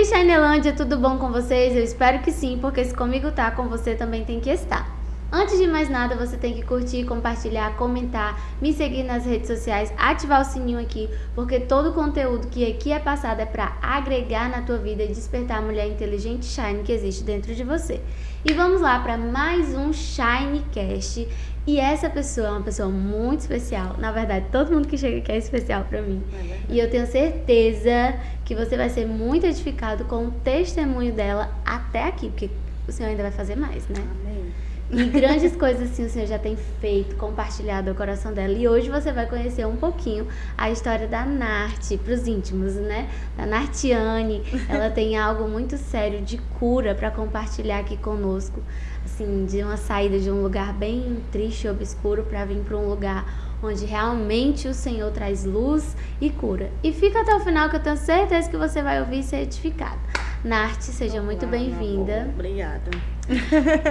Shinelândia, tudo bom com vocês? Eu espero que sim, porque se comigo tá, com você também tem que estar. Antes de mais nada, você tem que curtir, compartilhar, comentar, me seguir nas redes sociais, ativar o sininho aqui, porque todo o conteúdo que aqui é passado é para agregar na tua vida e despertar a mulher inteligente Shine que existe dentro de você. E vamos lá para mais um Shinecast. E essa pessoa é uma pessoa muito especial. Na verdade, todo mundo que chega aqui é especial pra mim. E eu tenho certeza que você vai ser muito edificado com o testemunho dela até aqui, porque o Senhor ainda vai fazer mais, né? Amém. E grandes coisas assim o Senhor já tem feito, compartilhado o coração dela. E hoje você vai conhecer um pouquinho a história da Narte, pros íntimos, né? Da Nartiane. Ela tem algo muito sério de cura para compartilhar aqui conosco. Assim, de uma saída de um lugar bem triste e obscuro para vir para um lugar onde realmente o Senhor traz luz e cura. E fica até o final que eu tenho certeza que você vai ouvir e ser edificado. Narte, seja muito bem-vinda. Obrigada.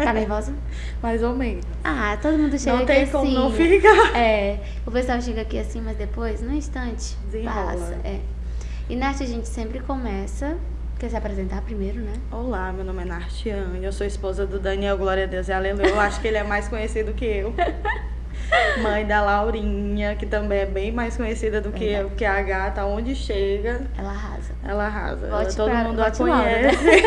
Tá nervosa? Mais ou menos. Ah, todo mundo chega Não aqui tem assim. como não ficar. É, o pessoal chega aqui assim, mas depois, no instante, Desenrola. passa. É. E Narte, a gente sempre começa... Quer se apresentar primeiro, né? Olá, meu nome é Nartiane, eu sou esposa do Daniel, glória a Deus e aleluia. Eu acho que ele é mais conhecido que eu. Mãe da Laurinha, que também é bem mais conhecida do que eu, porque a gata, onde chega, Ela arrasa. ela arrasa. Volte Todo pra- mundo a volte Laura, conhece.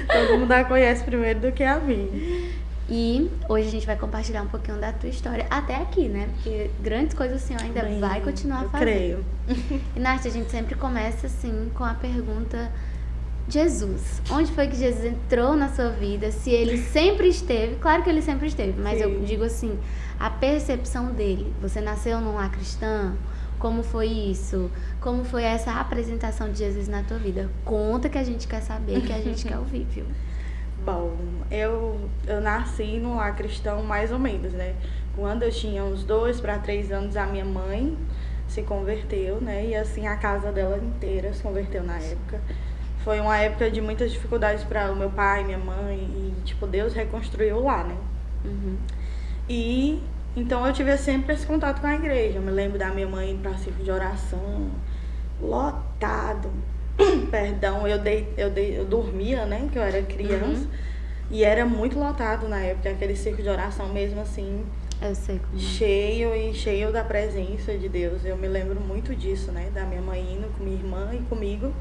Todo mundo a conhece primeiro do que a mim. E hoje a gente vai compartilhar um pouquinho da tua história até aqui, né? Porque grandes coisas o Senhor ainda Bem, vai continuar eu fazendo. creio. E Narte, a gente sempre começa assim com a pergunta: Jesus, onde foi que Jesus entrou na sua vida? Se ele sempre esteve, claro que ele sempre esteve, mas eu Sim. digo assim, a percepção dele. Você nasceu num lar cristão? Como foi isso? Como foi essa apresentação de Jesus na tua vida? Conta que a gente quer saber, que a gente quer ouvir, viu? Bom, eu nasci num lar cristão mais ou menos, né? Quando eu tinha uns 2 para 3 anos, a minha mãe se converteu, né? E assim, a casa dela inteira se converteu na época. Foi uma época de muitas dificuldades para o meu pai, minha mãe, e tipo, Deus reconstruiu lá, né? Uhum. E então eu tive sempre esse contato com a igreja. Eu me lembro da minha mãe ir para círculo de oração, lotado. Perdão, eu dormia, né? Que eu era criança. E era muito lotado na época, aquele círculo de oração mesmo assim, Eu sei como é. cheio da presença de Deus. Eu me lembro muito disso, né? Da minha mãe indo com minha irmã e comigo.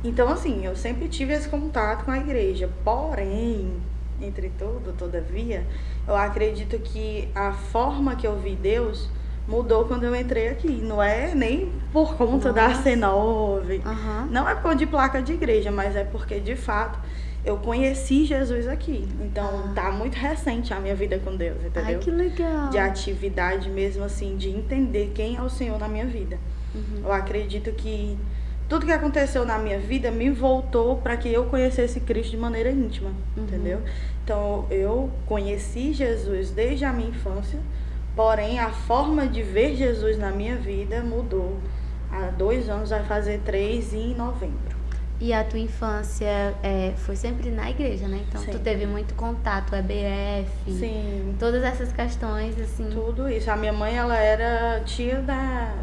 Então, assim, eu sempre tive esse contato com a igreja. Porém, entretudo, todavia, eu acredito que a forma que eu vi Deus mudou quando eu entrei aqui. Não é nem por conta da Nossa. C9. Aham. Não é por conta de placa de igreja, mas é porque, de fato, eu conheci Jesus aqui. Então, tá muito recente a minha vida com Deus, entendeu? Ai, que legal. De atividade mesmo, assim, de entender quem é o Senhor na minha vida. Eu acredito que tudo que aconteceu na minha vida me voltou para que eu conhecesse Cristo de maneira íntima, entendeu? Então, eu conheci Jesus desde a minha infância, porém, a forma de ver Jesus na minha vida mudou. Há 2 anos, vai fazer 3 em novembro. E a tua infância foi sempre na igreja, né? Então tu Sempre. teve muito contato, EBF, Sim, todas essas questões, assim. tudo isso. A minha mãe, ela era tia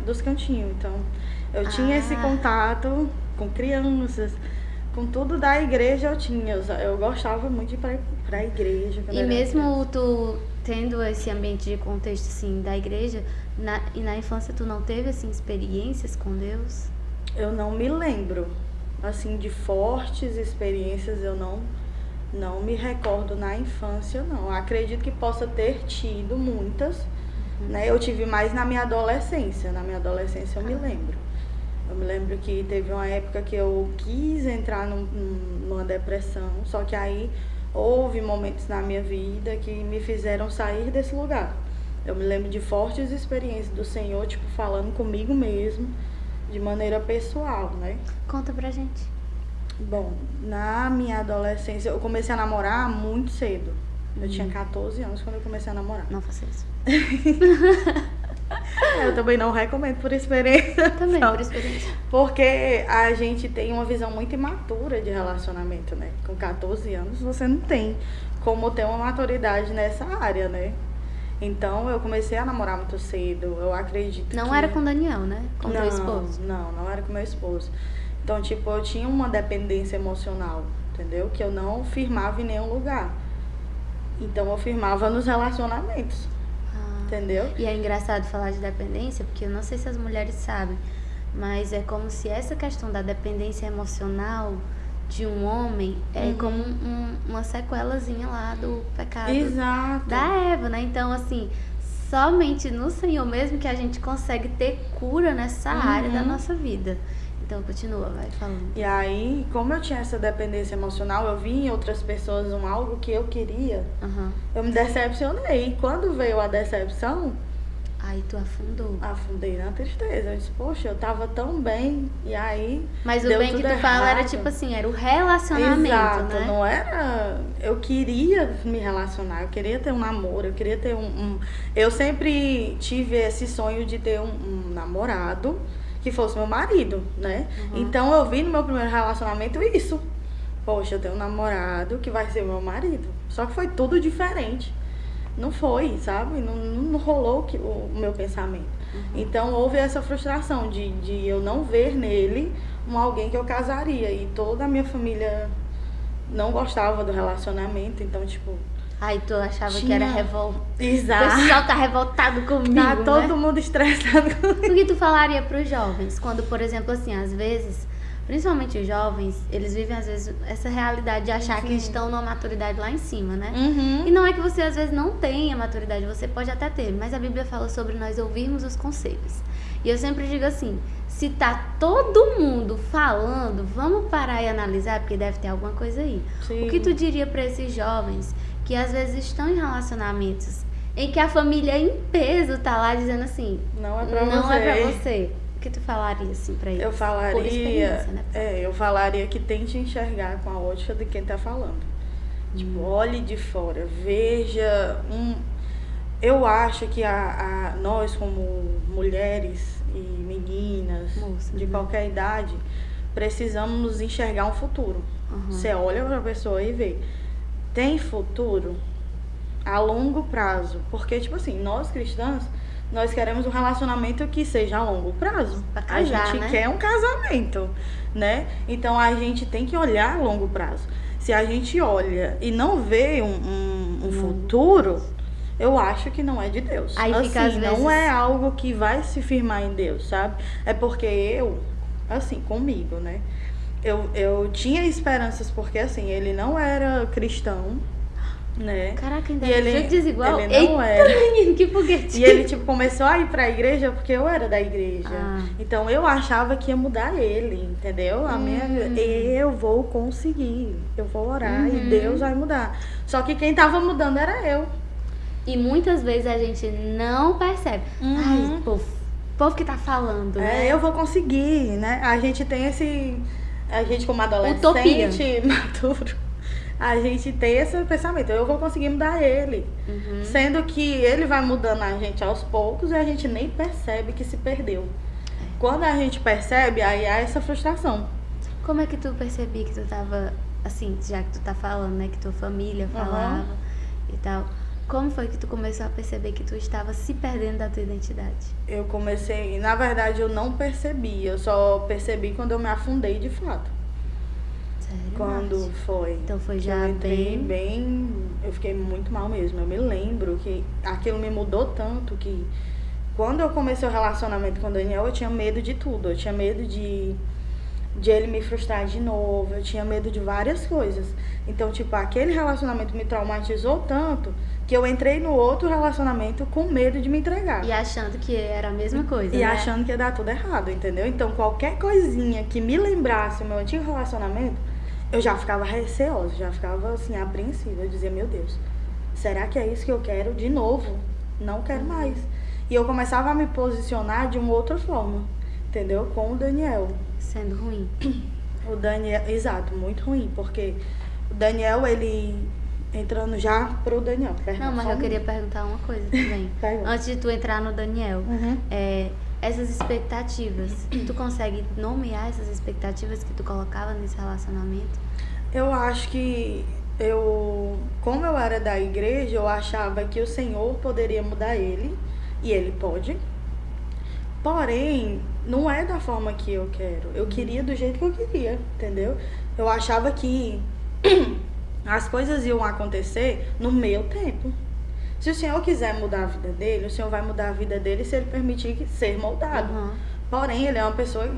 dos cantinhos, então eu tinha esse contato com crianças, com tudo da igreja eu tinha. Eu gostava muito de ir pra igreja. quando E era mesmo criança. tu tendo esse ambiente de contexto, assim, da igreja, e na infância tu não teve, assim, experiências com Deus? Eu não me lembro, assim, de fortes experiências, eu não me recordo na infância, não. Eu acredito que possa ter tido muitas, né? Eu tive mais na minha adolescência. Na minha adolescência eu me lembro. Eu me lembro que teve uma época que eu quis entrar numa depressão, só que aí houve momentos na minha vida que me fizeram sair desse lugar. Eu me lembro de fortes experiências do Senhor, tipo, falando comigo mesmo, de maneira pessoal, né? Conta pra gente. Bom, na minha adolescência, eu comecei a namorar muito cedo. Eu tinha 14 anos quando eu comecei a namorar. Não faça isso. Eu também não recomendo por experiência. Também, não. por experiência. Porque a gente tem uma visão muito imatura de relacionamento, né? Com 14 anos você não tem como ter uma maturidade nessa área, né? Então eu comecei a namorar muito cedo. Eu acredito Não que... era com o Daniel, né? Com teu Não, esposo. não era com meu esposo. Então, tipo, eu tinha uma dependência emocional, entendeu? Que eu não firmava em nenhum lugar. Então, eu firmava nos relacionamentos, entendeu? E é engraçado falar de dependência, porque eu não sei se as mulheres sabem, mas é como se essa questão da dependência emocional de um homem é como uma sequelazinha lá do pecado Exato. da Eva, né? Então, assim, somente no Senhor mesmo que a gente consegue ter cura nessa área da nossa vida. Então, continua, vai falando. E aí, como eu tinha essa dependência emocional, eu vi em outras pessoas algo que eu queria, eu me decepcionei. E quando veio a decepção, Aí tu afundou. afundei na tristeza. Eu disse, poxa, eu tava tão bem, e aí Mas o deu bem que tudo tu fala era errado. tipo assim, era o relacionamento, Exato, né? não era. Eu queria me relacionar, eu queria ter um namoro, eu queria ter Eu sempre tive esse sonho de ter um namorado que fosse meu marido, né? Então eu vi no meu primeiro relacionamento isso. Poxa, eu tenho um namorado que vai ser meu marido. Só que foi tudo diferente. Não foi, sabe? Não rolou o meu pensamento. Então houve essa frustração de eu não ver nele alguém que eu casaria. E toda a minha família não gostava do relacionamento, então, tipo... Aí tu achava que era revolta. Exato. O pessoal tá revoltado comigo, Tá todo né? mundo estressado comigo. O que tu falaria pros jovens? Quando, por exemplo, assim, às vezes, principalmente os jovens, eles vivem, às vezes, essa realidade de achar que estão numa maturidade lá em cima, né? E não é que você, às vezes, não tenha maturidade, você pode até ter, mas a Bíblia fala sobre nós ouvirmos os conselhos. E eu sempre digo assim, se tá todo mundo falando, vamos parar e analisar, porque deve ter alguma coisa aí. Sim. O que tu diria pra esses jovens que às vezes estão em relacionamentos em que a família em peso tá lá dizendo assim, Não é pra não você. é pra você. O que tu falaria assim pra eles? Eu Por falaria, experiência, né? eu falaria que tente enxergar com a ótica de quem tá falando. Tipo, olhe de fora, veja Eu acho que nós como mulheres e meninas Moças, de né? qualquer idade precisamos nos enxergar um futuro. Você olha pra pessoa e vê, tem futuro a longo prazo, porque tipo assim, nós cristãs nós queremos um relacionamento que seja a longo prazo. Pra casar, a gente né? quer um casamento, né? Então a gente tem que olhar a longo prazo. Se a gente olha e não vê um futuro, eu acho que não é de Deus. Aí assim, fica, às vezes... não é algo que vai se firmar em Deus, sabe? É porque assim, comigo, né? Eu tinha esperanças porque, assim, ele não era cristão, né? Caraca, ainda E ele desigual. ele não Eita, era. menino, que foguete. E ele, tipo, começou a ir pra igreja porque eu era da igreja. Ah. Então eu achava que ia mudar ele, entendeu? Eu vou conseguir. Eu vou orar e Deus vai mudar. Só que quem tava mudando era eu. E muitas vezes a gente não percebe. Ai, povo que tá falando, né? Eu vou conseguir, né? A gente tem a gente como adolescente Utopia. maduro, a gente tem esse pensamento, eu vou conseguir mudar ele. Sendo que ele vai mudando a gente aos poucos e a gente nem percebe que se perdeu. Quando a gente percebe, aí há essa frustração. Como é que tu percebia que tu tava, assim, já que tu tá falando, né, que tua família falava e tal, como foi que tu começou a perceber que tu estava se perdendo da tua identidade? Eu comecei, na verdade eu não percebi, eu só percebi quando eu me afundei de fato. Sério, Quando Márcia? foi. Então foi que já eu entrei bem... eu fiquei muito mal mesmo. Eu me lembro que aquilo me mudou tanto que quando eu comecei o relacionamento com o Daniel, eu tinha medo de tudo. Eu tinha medo de ele me frustrar de novo, eu tinha medo de várias coisas. Então, tipo, aquele relacionamento me traumatizou tanto que eu entrei no outro relacionamento com medo de me entregar. E achando que era a mesma coisa, E né? achando que ia dar tudo errado, entendeu? Então, qualquer coisinha que me lembrasse o meu antigo relacionamento, eu já ficava receosa, já ficava, assim, apreensiva. Eu dizia, meu Deus, será que é isso que eu quero de novo? Não quero mais. E eu começava a me posicionar de uma outra forma, entendeu? Com o Daniel. Sendo ruim. O Daniel, exato, muito ruim, porque o Daniel, ele... Entrando já pro Daniel, perdão. Não, mas só eu um queria minuto. perguntar uma coisa também. Pergunta. Antes de tu entrar no Daniel, essas expectativas, tu consegue nomear essas expectativas que tu colocava nesse relacionamento? Eu acho que como eu era da igreja, eu achava que o Senhor poderia mudar ele, e ele pode, Porém, não é da forma que eu quero. Eu queria do jeito que eu queria, entendeu? Eu achava que as coisas iam acontecer no meu tempo. Se o Senhor quiser mudar a vida dele, o Senhor vai mudar a vida dele se ele permitir ser moldado. Porém, ele é uma pessoa,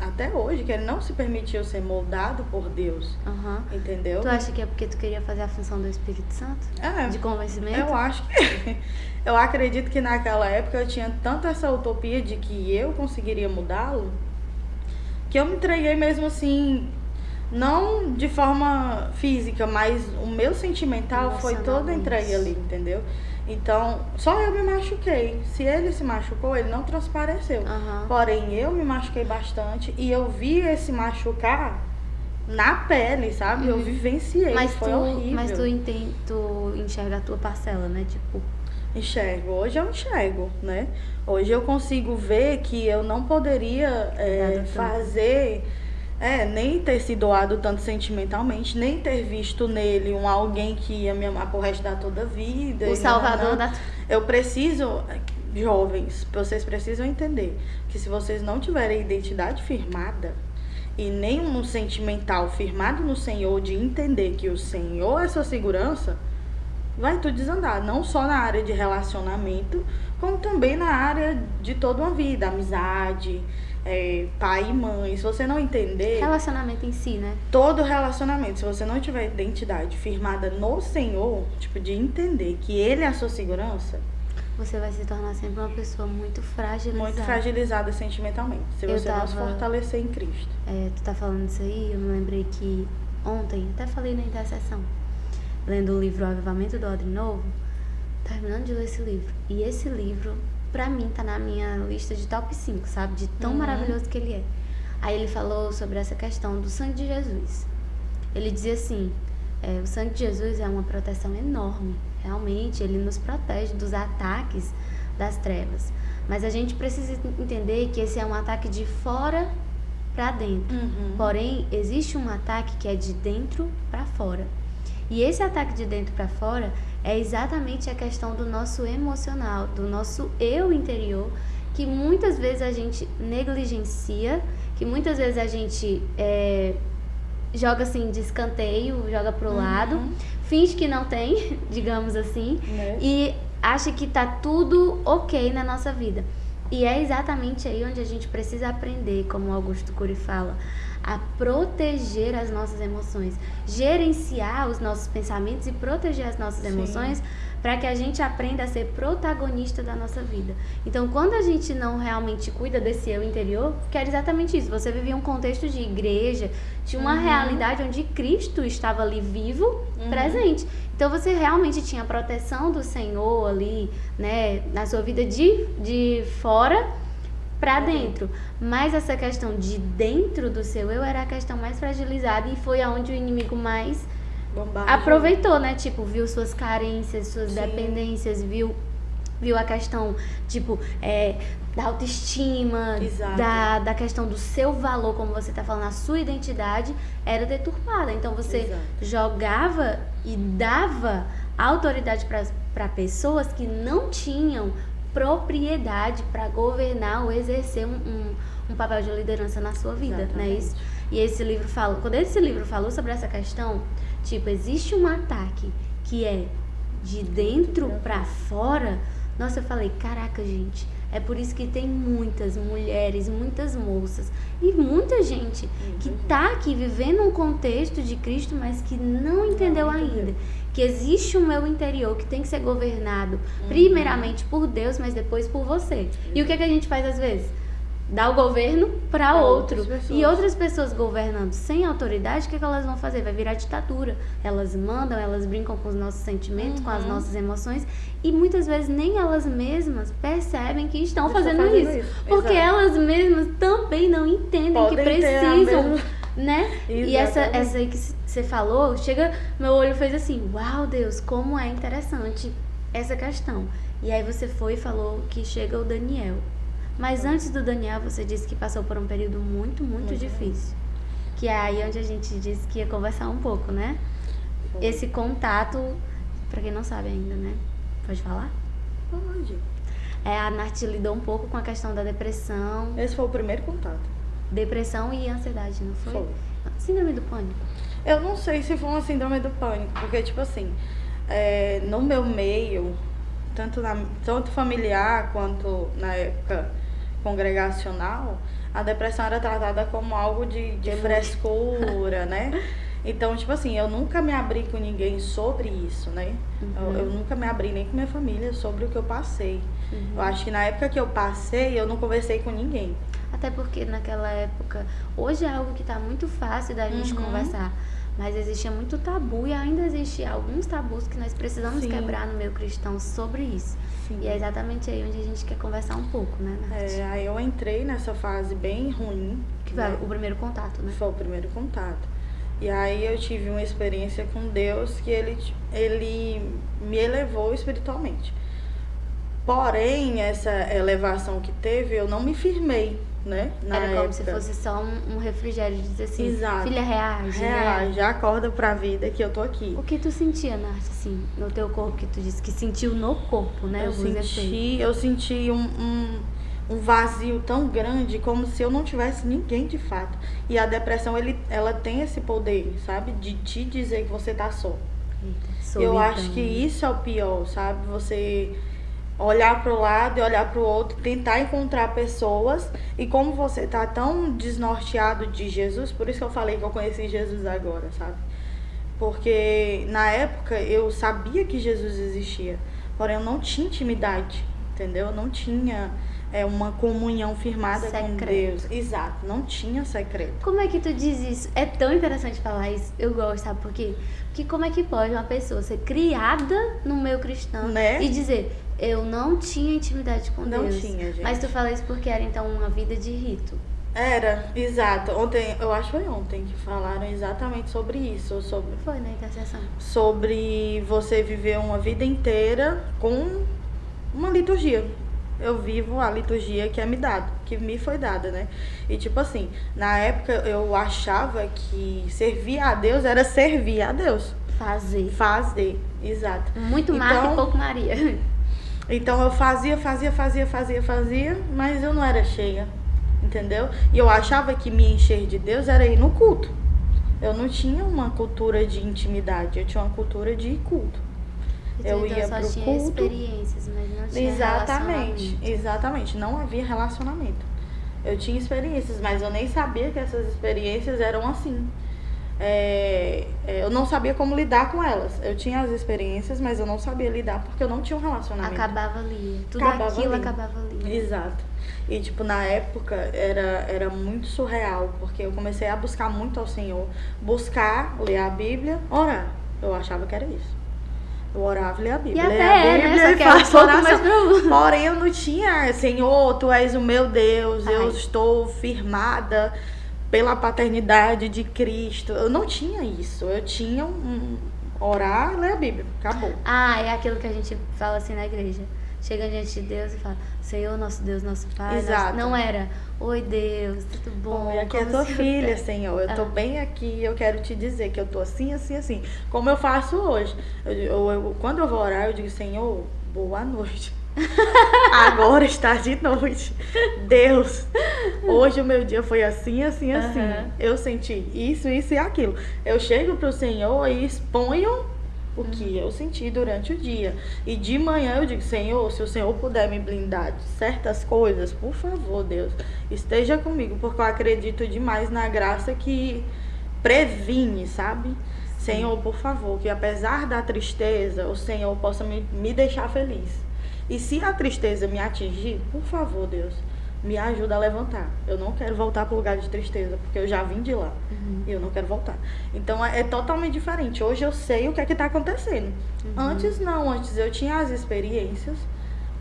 até hoje, que ele não se permitiu ser moldado por Deus. Entendeu? Tu acha que é porque tu queria fazer a função do Espírito Santo? De convencimento? Eu acho que... Eu acredito que naquela época eu tinha tanto essa utopia de que eu conseguiria mudá-lo, que eu me entreguei mesmo assim... Não de forma física, mas o meu sentimental foi todo entregue ali, entendeu? Então, só eu me machuquei. Se ele se machucou, ele não transpareceu. Porém, eu me machuquei bastante e eu vi esse machucar na pele, sabe? Eu vivenciei, mas foi horrível. Mas tu enxerga a tua parcela, né? Tipo... Enxergo. Hoje eu enxergo, né? Hoje eu consigo ver que eu não poderia fazer... nem ter se doado tanto sentimentalmente, nem ter visto nele alguém que ia me amar pro resto da toda a vida. O salvador da... Eu preciso, jovens, vocês precisam entender que se vocês não tiverem identidade firmada e nem um sentimental firmado no Senhor, de entender que o Senhor é sua segurança, vai tudo desandar. Não só na área de relacionamento, como também na área de toda uma vida, amizade... pai e mãe, se você não entender... Relacionamento em si, né? Todo relacionamento, se você não tiver identidade firmada no Senhor, tipo, de entender que Ele é a sua segurança... Você vai se tornar sempre uma pessoa muito fragilizada. Muito fragilizada sentimentalmente, se você não se fortalecer em Cristo. Tu tá falando isso aí, eu me lembrei que ontem, até falei na intercessão, lendo o livro O Avivamento do Odre Novo, terminando de ler esse livro. E esse livro... pra mim, tá na minha lista de top 5, sabe? De tão maravilhoso que ele é. Aí ele falou sobre essa questão do sangue de Jesus. Ele dizia assim, o sangue de Jesus é uma proteção enorme. Realmente, ele nos protege dos ataques das trevas. Mas a gente precisa entender que esse é um ataque de fora pra dentro. Porém, existe um ataque que é de dentro pra fora. E esse ataque de dentro pra fora é exatamente a questão do nosso emocional, do nosso eu interior, que muitas vezes a gente negligencia, que muitas vezes a gente joga assim de escanteio, joga pro lado, finge que não tem, digamos assim, e acha que tá tudo ok na nossa vida. E é exatamente aí onde a gente precisa aprender, como Augusto Cury fala, a proteger as nossas emoções, gerenciar os nossos pensamentos e proteger as nossas emoções, para que a gente aprenda a ser protagonista da nossa vida. Então, quando a gente não realmente cuida desse eu interior, que era exatamente isso, você vivia um contexto de igreja, de uma realidade onde Cristo estava ali vivo, presente. Então, você realmente tinha a proteção do Senhor ali, né, na sua vida de fora pra dentro. Mas essa questão de dentro do seu eu era a questão mais fragilizada e foi aonde o inimigo mais aproveitou, né? Tipo, viu suas carências, suas dependências, viu a questão, tipo, da autoestima, da questão do seu valor, como você tá falando, a sua identidade era deturpada. Então você jogava e dava autoridade para pessoas que não tinham propriedade para governar ou exercer um papel de liderança na sua vida, né? Isso. E esse livro quando esse livro falou sobre essa questão, tipo, existe um ataque que é de dentro para fora. Nossa, eu falei, caraca, gente, é por isso que tem muitas mulheres, muitas moças e muita gente que tá aqui vivendo um contexto de Cristo, mas que não entendeu ainda que existe um eu interior que tem que ser governado primeiramente por Deus, mas depois por você. E o que é que a gente faz às vezes? Dá o governo para outro. E outras pessoas governando sem autoridade, o que é que elas vão fazer? Vai virar ditadura. Elas mandam, elas brincam com os nossos sentimentos, com as nossas emoções, e muitas vezes nem elas mesmas percebem que estão fazendo isso. Porque elas mesmas também não entendem que precisam, né? E essa aí que você falou, meu olho fez assim, uau, Deus, como é interessante essa questão. E aí você foi e falou que chega o Daniel. Mas antes do Daniel, você disse que passou por um período muito, muito difícil. Que é aí onde a gente disse que ia conversar um pouco, né? Esse contato, pra quem não sabe ainda, né? Pode falar? Pode. A Nath lidou um pouco com a questão da depressão. Esse foi o primeiro contato. Depressão e ansiedade, não foi? Foi. Síndrome do pânico. Eu não sei se foi uma síndrome do pânico, porque, tipo assim, no meu meio, tanto familiar quanto na época congregacional, a depressão era tratada como algo de frescura, né? Então, tipo assim, eu nunca me abri com ninguém sobre isso, né? Eu nunca me abri nem com minha família sobre o que eu passei. Eu acho que na época que eu passei, eu não conversei com ninguém. Até porque naquela época, hoje é algo que tá muito fácil da gente conversar, mas existia muito tabu e ainda existe alguns tabus que nós precisamos quebrar no meio cristão sobre isso. Sim. E é exatamente aí onde a gente quer conversar um pouco, né, Nath? Aí eu entrei nessa fase bem ruim. Que foi o primeiro contato, né? Foi o primeiro contato. E aí eu tive uma experiência com Deus que ele me elevou espiritualmente. Porém, essa elevação que teve, eu não me firmei, né? Era como se fosse só um refrigério, de dizer assim, exato. Filha, reage, né? Acorda pra vida que eu tô aqui. O que tu sentia, Nath, assim, no teu corpo, que tu disse que sentiu no corpo, né? Eu senti um vazio tão grande, como se eu não tivesse ninguém de fato. E a depressão, ela tem esse poder, sabe? De te dizer que você tá só. Eita, eu acho que isso é o pior, sabe? Você olhar pro lado e olhar pro outro, tentar encontrar pessoas. E como você tá tão desnorteado de Jesus, por isso que eu falei que eu conheci Jesus agora, sabe? Porque na época eu sabia que Jesus existia, porém eu não tinha intimidade, entendeu? Eu não tinha uma comunhão firmada com Deus. Exato, não tinha secreto. Como é que tu diz isso? É tão interessante falar isso. Eu gosto, sabe por quê? Porque como é que pode uma pessoa ser criada no meio cristão, né? E dizer, eu não tinha intimidade com Deus. Não tinha, gente. Mas tu fala isso porque era então uma vida de rito. Era, exato. Eu acho que foi ontem que falaram exatamente sobre isso. Foi na intercessão. Sobre você viver uma vida inteira com uma liturgia. Eu vivo a liturgia que me foi dada, né? E tipo assim, na época eu achava que servir a Deus era servir a Deus. Fazer, exato. Muito Marta e pouco Maria. Então eu fazia, mas eu não era cheia, entendeu? E eu achava que me encher de Deus era ir no culto. Eu não tinha uma cultura de intimidade, eu tinha uma cultura de culto. Eu ia pro culto. Experiências, mas não tinha Exatamente, não havia relacionamento. Eu tinha experiências, mas eu nem sabia que essas experiências eram assim. Eu não sabia como lidar com elas. Eu tinha as experiências, mas eu não sabia lidar porque eu não tinha um relacionamento. Acabava ali. Tudo aquilo acabava ali. Exato. E tipo, na época era muito surreal, porque eu comecei a buscar muito ao Senhor. Ler a Bíblia, orar. Eu achava que era isso. Eu orava e lia a Bíblia. E até a Bíblia, né? Só que é um pouco mais profundo. Porém, eu não tinha, Senhor, Tu és o meu Deus, eu estou firmada pela paternidade de Cristo. Eu não tinha isso. Eu tinha orar e ler a Bíblia. Acabou. É aquilo que a gente fala assim na igreja. Chega diante de Deus e fala, Senhor, nosso Deus, nosso Pai. Exato. Não era, oi Deus, tudo bom? E aqui é tua filha, Senhor. Eu tô bem aqui e eu quero te dizer que eu tô assim, assim, assim. Como eu faço hoje. Quando eu vou orar, eu digo, Senhor, boa noite. Agora está de noite. Deus, hoje o meu dia foi assim, assim, assim. Eu senti isso, isso e aquilo. Eu chego pro Senhor e exponho o que eu senti durante o dia. E de manhã eu digo, Senhor, se o Senhor puder me blindar de certas coisas, por favor, Deus, esteja comigo, porque eu acredito demais na graça que previne, sabe? Senhor, por favor, que apesar da tristeza, o Senhor possa me deixar feliz. E se a tristeza me atingir, por favor, Deus, me ajuda a levantar. Eu não quero voltar para o lugar de tristeza, porque eu já vim de lá. E eu não quero voltar. Então é totalmente diferente. Hoje eu sei o que é que está acontecendo. Antes não, antes eu tinha as experiências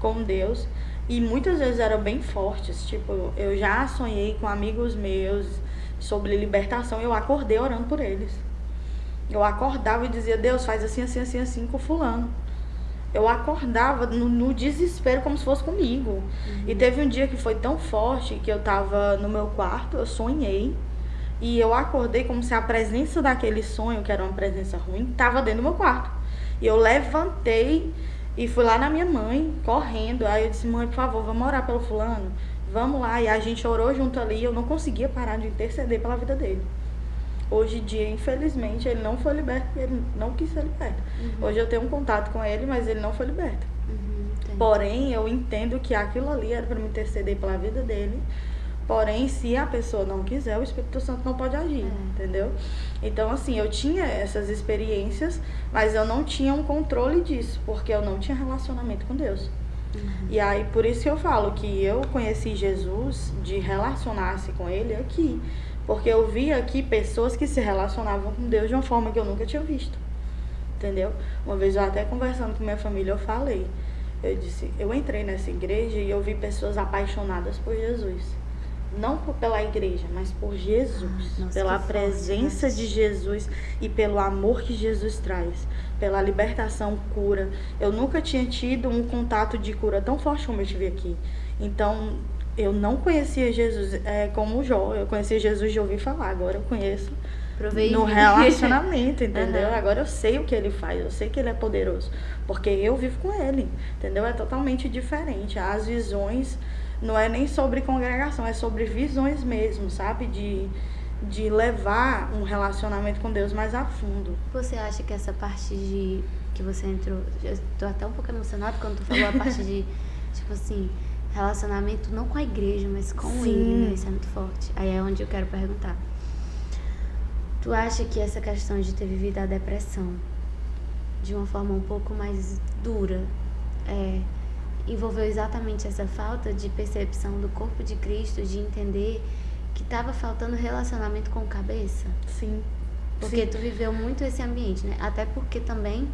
com Deus e muitas vezes eram bem fortes. Tipo, eu já sonhei com amigos meus sobre libertação. Eu acordei orando por eles. Eu acordava e dizia, Deus, faz assim, assim, assim, assim com fulano. Eu acordava no desespero como se fosse comigo. E teve um dia que foi tão forte que eu tava no meu quarto, eu sonhei. E eu acordei como se a presença daquele sonho, que era uma presença ruim, tava dentro do meu quarto. E eu levantei E fui lá na minha mãe, correndo. Aí eu disse, mãe, por favor, vamos orar pelo fulano? Vamos lá. E a gente orou junto ali. Eu não conseguia parar de interceder pela vida dele. Hoje em dia, infelizmente, ele não foi liberto porque ele não quis ser liberto. Hoje eu tenho um contato com ele, mas ele não foi liberto. Porém, eu entendo que aquilo ali era para me interceder pela vida dele. Porém, se a pessoa não quiser, o Espírito Santo não pode agir, entendeu? Então, assim, eu tinha essas experiências, mas eu não tinha um controle disso, porque eu não tinha relacionamento com Deus. E aí, por isso que eu falo que eu conheci Jesus de relacionar-se com Ele aqui. Porque eu vi aqui pessoas que se relacionavam com Deus de uma forma que eu nunca tinha visto, entendeu? Uma vez eu até conversando com minha família, eu falei, eu disse, eu entrei nessa igreja e eu vi pessoas apaixonadas por Jesus. Não pela igreja, mas por Jesus, nossa, pela que presença forte, de Jesus e pelo amor que Jesus traz, pela libertação, cura. Eu nunca tinha tido um contato de cura tão forte como eu tive aqui. Então, eu não conhecia Jesus como o Jó, eu conhecia Jesus de ouvir falar, agora eu conheço no relacionamento, entendeu? Agora eu sei o que ele faz, eu sei que ele é poderoso, porque eu vivo com ele, entendeu? É totalmente diferente. As visões não é nem sobre congregação, é sobre visões mesmo, sabe? De levar um relacionamento com Deus mais a fundo. Você acha que essa parte de que você entrou, eu tô até um pouco emocionada quando tu falou a parte de, tipo assim, relacionamento não com a igreja, mas com ele, né? Isso é muito forte. Aí é onde eu quero perguntar. Tu acha que essa questão de ter vivido a depressão de uma forma um pouco mais dura envolveu exatamente essa falta de percepção do corpo de Cristo, de entender que estava faltando relacionamento com cabeça? Sim. Porque tu viveu muito esse ambiente, né? Até porque também,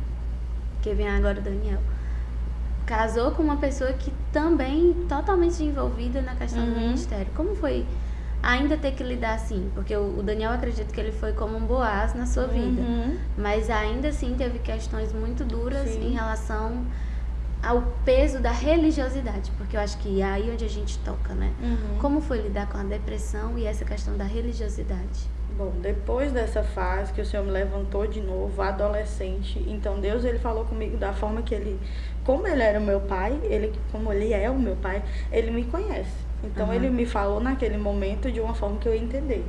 que vem agora o Daniel, casou com uma pessoa que também totalmente envolvida na questão do ministério. Como foi ainda ter que lidar assim? Porque o Daniel, acredito que ele foi como um Boaz na sua vida. Mas ainda assim teve questões muito duras em relação ao peso da religiosidade. Porque eu acho que é aí onde a gente toca, né? Como foi lidar com a depressão e essa questão da religiosidade? Bom, depois dessa fase que o Senhor me levantou de novo, adolescente, então Deus, ele falou comigo da forma que ele, como ele era o meu pai, como ele é o meu pai, ele me conhece. Então ele me falou naquele momento de uma forma que eu ia entender,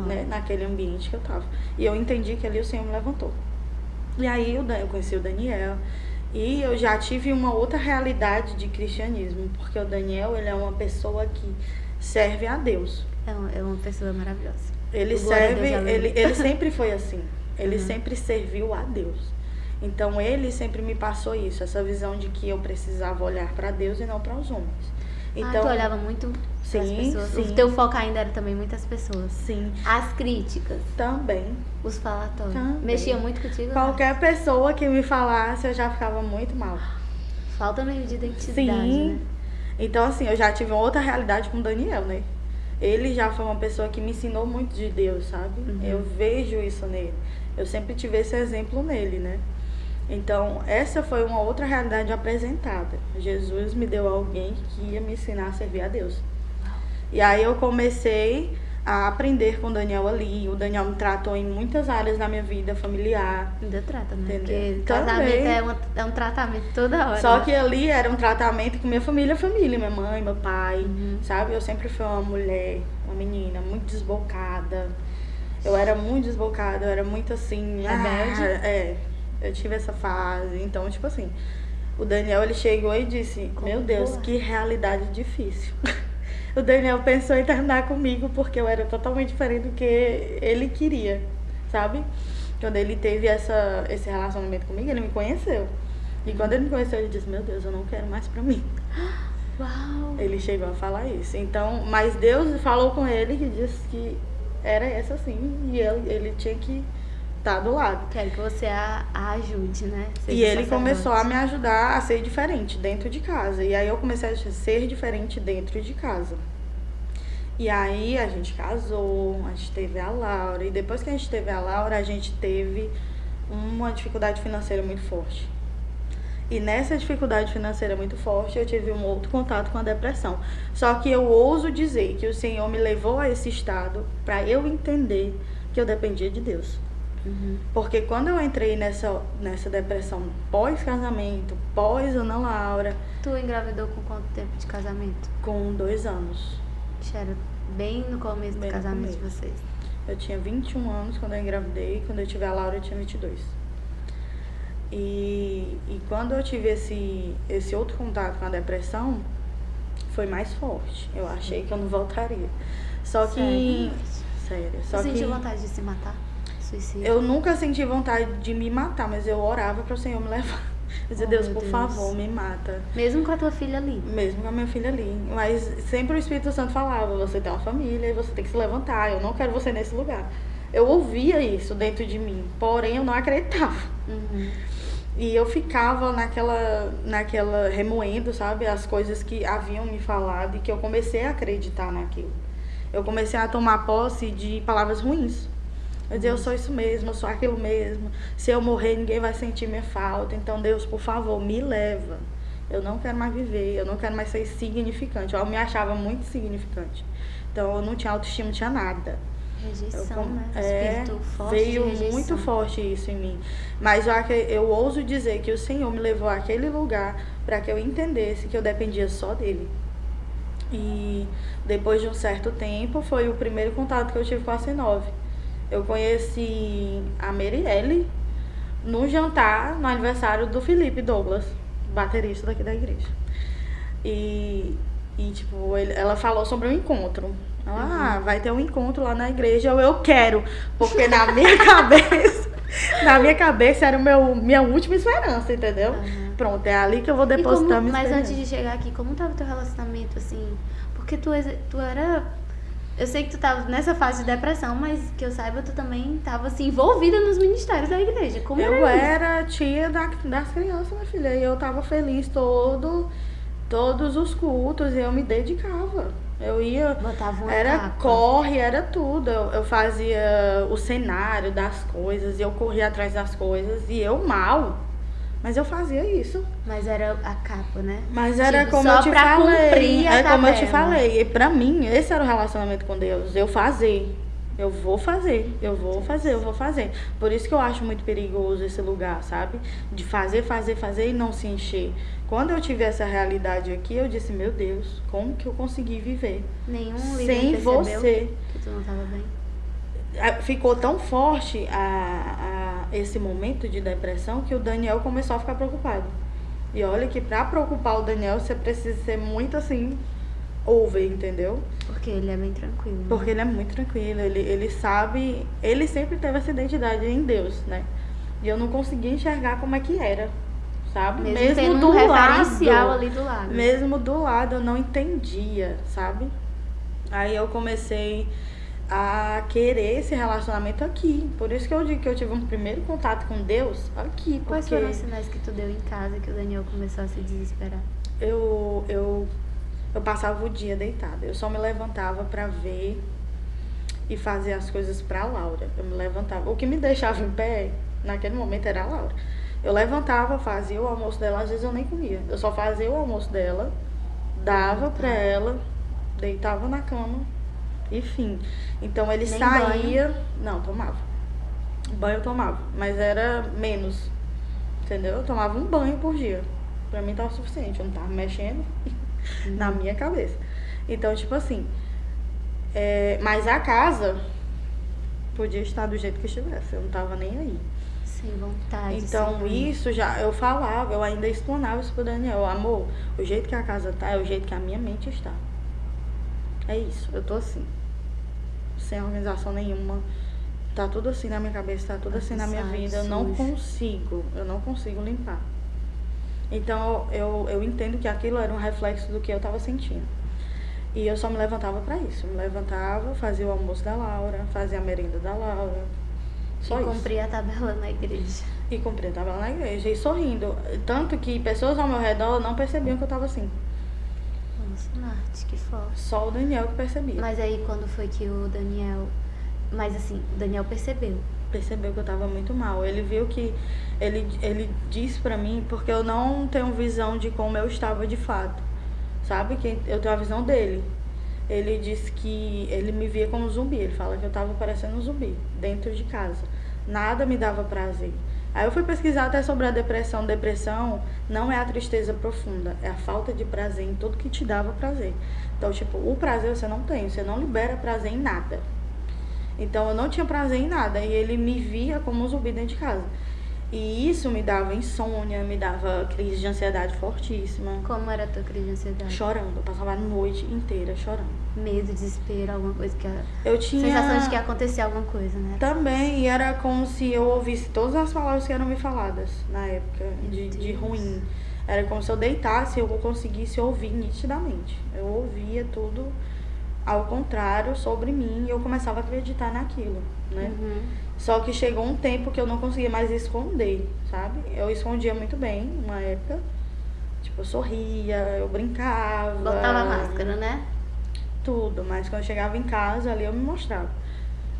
né, naquele ambiente que eu tava. E eu entendi que ali o Senhor me levantou. E aí eu conheci o Daniel e eu já tive uma outra realidade de cristianismo, porque o Daniel, ele é uma pessoa que serve a Deus. É uma pessoa maravilhosa. Ele serve, ele sempre foi assim. Ele sempre serviu a Deus. Então ele sempre me passou isso, essa visão de que eu precisava olhar para Deus e não para os homens. Então, tu olhava muito para as pessoas. Sim. O teu foco ainda era também muitas pessoas. Sim. As críticas. Também. Os falatórios. Também. Mexia muito contigo? Qualquer pessoa que me falasse, eu já ficava muito mal. Falta meio de identidade, Sim. né? Então, assim, eu já tive uma outra realidade com o Daniel, né? Ele já foi uma pessoa que me ensinou muito de Deus, sabe? Eu vejo isso nele. Eu sempre tive esse exemplo nele, né? Então, essa foi uma outra realidade apresentada. Jesus me deu alguém que ia me ensinar a servir a Deus. E aí eu comecei a aprender com o Daniel ali. O Daniel me tratou em muitas áreas da minha vida familiar. Ainda trata, né? Entendeu? Porque casamento é um tratamento toda hora. Só né? que ali era um tratamento com minha família, minha mãe, meu pai, sabe? Eu sempre fui uma mulher, uma menina muito desbocada. Eu era muito desbocada, eu era muito assim... Rebelde? Eu tive essa fase. Então, tipo assim, o Daniel, ele chegou e disse, meu Deus, que realidade difícil. O Daniel pensou em terminar comigo porque eu era totalmente diferente do que ele queria, sabe? Quando ele teve esse relacionamento comigo, ele me conheceu. E quando ele me conheceu, ele disse, meu Deus, eu não quero mais pra mim. Uau! Ele chegou a falar isso. Então, mas Deus falou com ele que disse que era essa sim, e ele tinha que estar do lado. Quero que você a ajude, né? E ele começou a me ajudar a ser diferente dentro de casa. E aí eu comecei a ser diferente dentro de casa. E aí a gente casou, a gente teve a Laura. E depois que a gente teve a Laura, a gente teve uma dificuldade financeira muito forte. E nessa dificuldade financeira muito forte, eu tive um outro contato com a depressão. Só que eu ouso dizer que o Senhor me levou a esse estado para eu entender que eu dependia de Deus. Porque quando eu entrei nessa depressão pós-casamento, pós-Ana Laura... Tu engravidou com quanto tempo de casamento? Com 2 anos. Era bem no começo do casamento de vocês. Eu tinha 21 anos quando eu engravidei, quando eu tive a Laura eu tinha 22. E quando eu tive esse outro contato com a depressão, foi mais forte. Eu achei que eu não voltaria. Só que... Sério. Só Você que sentiu vontade de se matar? Suicídio? Eu nunca senti vontade de me matar, mas eu orava para o Senhor me levar. Eu dizia, Deus, por favor, me mata. Mesmo com a tua filha ali? Mesmo com a minha filha ali. Mas sempre o Espírito Santo falava, você tem uma família e você tem que se levantar, eu não quero você nesse lugar. Eu ouvia isso dentro de mim, porém eu não acreditava. E eu ficava naquela remoendo, sabe, as coisas que haviam me falado e que eu comecei a acreditar naquilo. Eu comecei a tomar posse de palavras ruins. Eu dizia, eu sou isso mesmo, eu sou aquilo mesmo. Se eu morrer, ninguém vai sentir minha falta. Então, Deus, por favor, me leva. Eu não quero mais viver, eu não quero mais ser significante. Eu me achava muito significante. Então, eu não tinha autoestima, não tinha nada. Rejeição, né? Espírito forte de veio rejeição. muito forte isso em mim. Mas eu ouso dizer que o Senhor me levou àquele lugar para que eu entendesse que eu dependia só dele. E depois de um certo tempo, foi o primeiro contato que eu tive com a C9. Eu conheci a Merielle num jantar no aniversário do Felipe Douglas, baterista daqui da igreja. E tipo, ela falou sobre um encontro. Ela, vai ter um encontro lá na igreja, eu quero, porque na minha cabeça era minha última esperança, entendeu? Pronto, é ali que eu vou depositar minha esperança. Mas antes de chegar aqui, como tava o teu relacionamento, assim? Porque tu era... Eu sei que tu tava nessa fase de depressão, mas que eu saiba, tu também tava, assim, envolvida nos ministérios da igreja. Como era isso? Eu era tia das crianças, minha filha, e eu tava feliz todos os cultos, e eu me dedicava. Eu ia, era corre, era tudo. Eu fazia o cenário das coisas, eu corria atrás das coisas, e eu mal. Mas eu fazia isso. Mas era a capa, né? Mas era como eu te falei. É como eu te falei. E pra mim, esse era o relacionamento com Deus. Eu vou fazer. Por isso que eu acho muito perigoso esse lugar, sabe? De fazer e não se encher. Quando eu tive essa realidade aqui, eu disse, meu Deus, como que eu consegui viver? Nenhum sem você. Que tu não tava bem? Ficou tão forte esse momento de depressão que o Daniel começou a ficar preocupado. E olha que pra preocupar o Daniel, você precisa ser muito assim, over, entendeu? Porque ele é bem tranquilo. Né? Porque ele é muito tranquilo, ele sabe, ele sempre teve essa identidade em Deus, né? E eu não conseguia enxergar como é que era, sabe? Mesmo tendo um referencial ali do lado. Mesmo do lado, eu não entendia, sabe? Aí eu comecei a querer esse relacionamento aqui. Por isso que eu digo que eu tive um primeiro contato com Deus aqui. Quais foram os sinais que tu deu em casa que o Daniel começou a se desesperar? Eu passava o dia deitada. Eu só me levantava pra ver e fazer as coisas pra Laura. Eu me levantava. O que me deixava em pé naquele momento era a Laura. Eu levantava, fazia o almoço dela, às vezes eu nem comia. Eu só fazia o almoço dela, dava pra ela, deitava na cama. Enfim, então ele nem saía... Banho. Não, tomava. Banho eu tomava, mas era menos, entendeu? Eu tomava um banho por dia. Pra mim tava suficiente, eu não tava mexendo na minha cabeça. Então, tipo assim, mas a casa podia estar do jeito que estivesse, eu não tava nem aí. Sem vontade. Então, isso já, eu falava, eu ainda explanava isso pro Daniel. Amor, o jeito que a casa tá é o jeito que a minha mente está. É isso, eu tô assim, sem organização nenhuma, tá tudo assim na minha cabeça, tá tudo assim na minha vida, eu não consigo limpar. Então eu entendo que aquilo era um reflexo do que eu tava sentindo. E eu só me levantava pra isso, me levantava, fazia o almoço da Laura, fazia a merenda da Laura, só isso. E cumpria a tabela na igreja. E cumpria a tabela na igreja, e sorrindo, tanto que pessoas ao meu redor não percebiam que eu tava assim. Nossa, Nath, que forte. Só o Daniel que percebia. Mas aí quando foi que o Daniel... Mas assim, o Daniel percebeu. Percebeu que eu tava muito mal. Ele viu que... Ele disse pra mim, porque eu não tenho visão de como eu estava de fato. Sabe? Que eu tenho a visão dele. Ele disse que ele me via como zumbi. Ele fala que eu tava parecendo um zumbi dentro de casa. Nada me dava prazer. Aí eu fui pesquisar até sobre a depressão. Depressão não é a tristeza profunda, é a falta de prazer em tudo que te dava prazer. Então, tipo, o prazer você não tem, você não libera prazer em nada. Então eu não tinha prazer em nada e ele me via como um zumbi dentro de casa. E isso me dava insônia, me dava crise de ansiedade fortíssima. Como era a tua crise de ansiedade? Chorando, eu passava a noite inteira chorando. Medo, desespero, alguma coisa que... Eu tinha... Sensação de que ia acontecer alguma coisa, né? Também, e era como se eu ouvisse todas as palavras que eram me faladas na época, de ruim. Era como se eu deitasse e eu conseguisse ouvir nitidamente. Eu ouvia tudo ao contrário sobre mim e eu começava a acreditar naquilo, né? Só que chegou um tempo que eu não conseguia mais esconder, sabe? Eu escondia muito bem, uma época. Tipo, eu sorria, eu brincava. Botava máscara, né? Tudo, mas quando eu chegava em casa, ali eu me mostrava.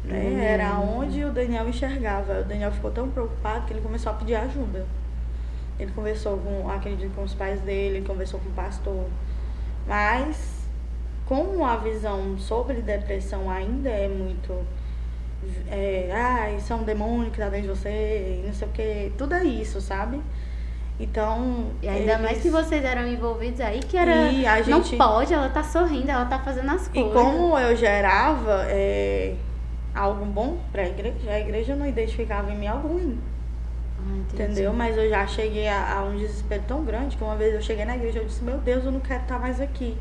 Né? Era onde o Daniel enxergava. O Daniel ficou tão preocupado que ele começou a pedir ajuda. Ele conversou acredito, com os pais dele, ele conversou com o pastor. Mas, como a visão sobre depressão ainda é muito... isso é um demônio que tá dentro de você, não sei o que, tudo é isso, sabe? Então... E ainda mais que vocês eram envolvidos aí, que era... E a gente... Não pode, ela tá sorrindo, ela tá fazendo as coisas. E como eu gerava algo bom pra igreja, a igreja não identificava em mim algo ruim. Entendeu? Mas eu já cheguei a um desespero tão grande que uma vez eu cheguei na igreja e eu disse, meu Deus, eu não quero estar mais aqui.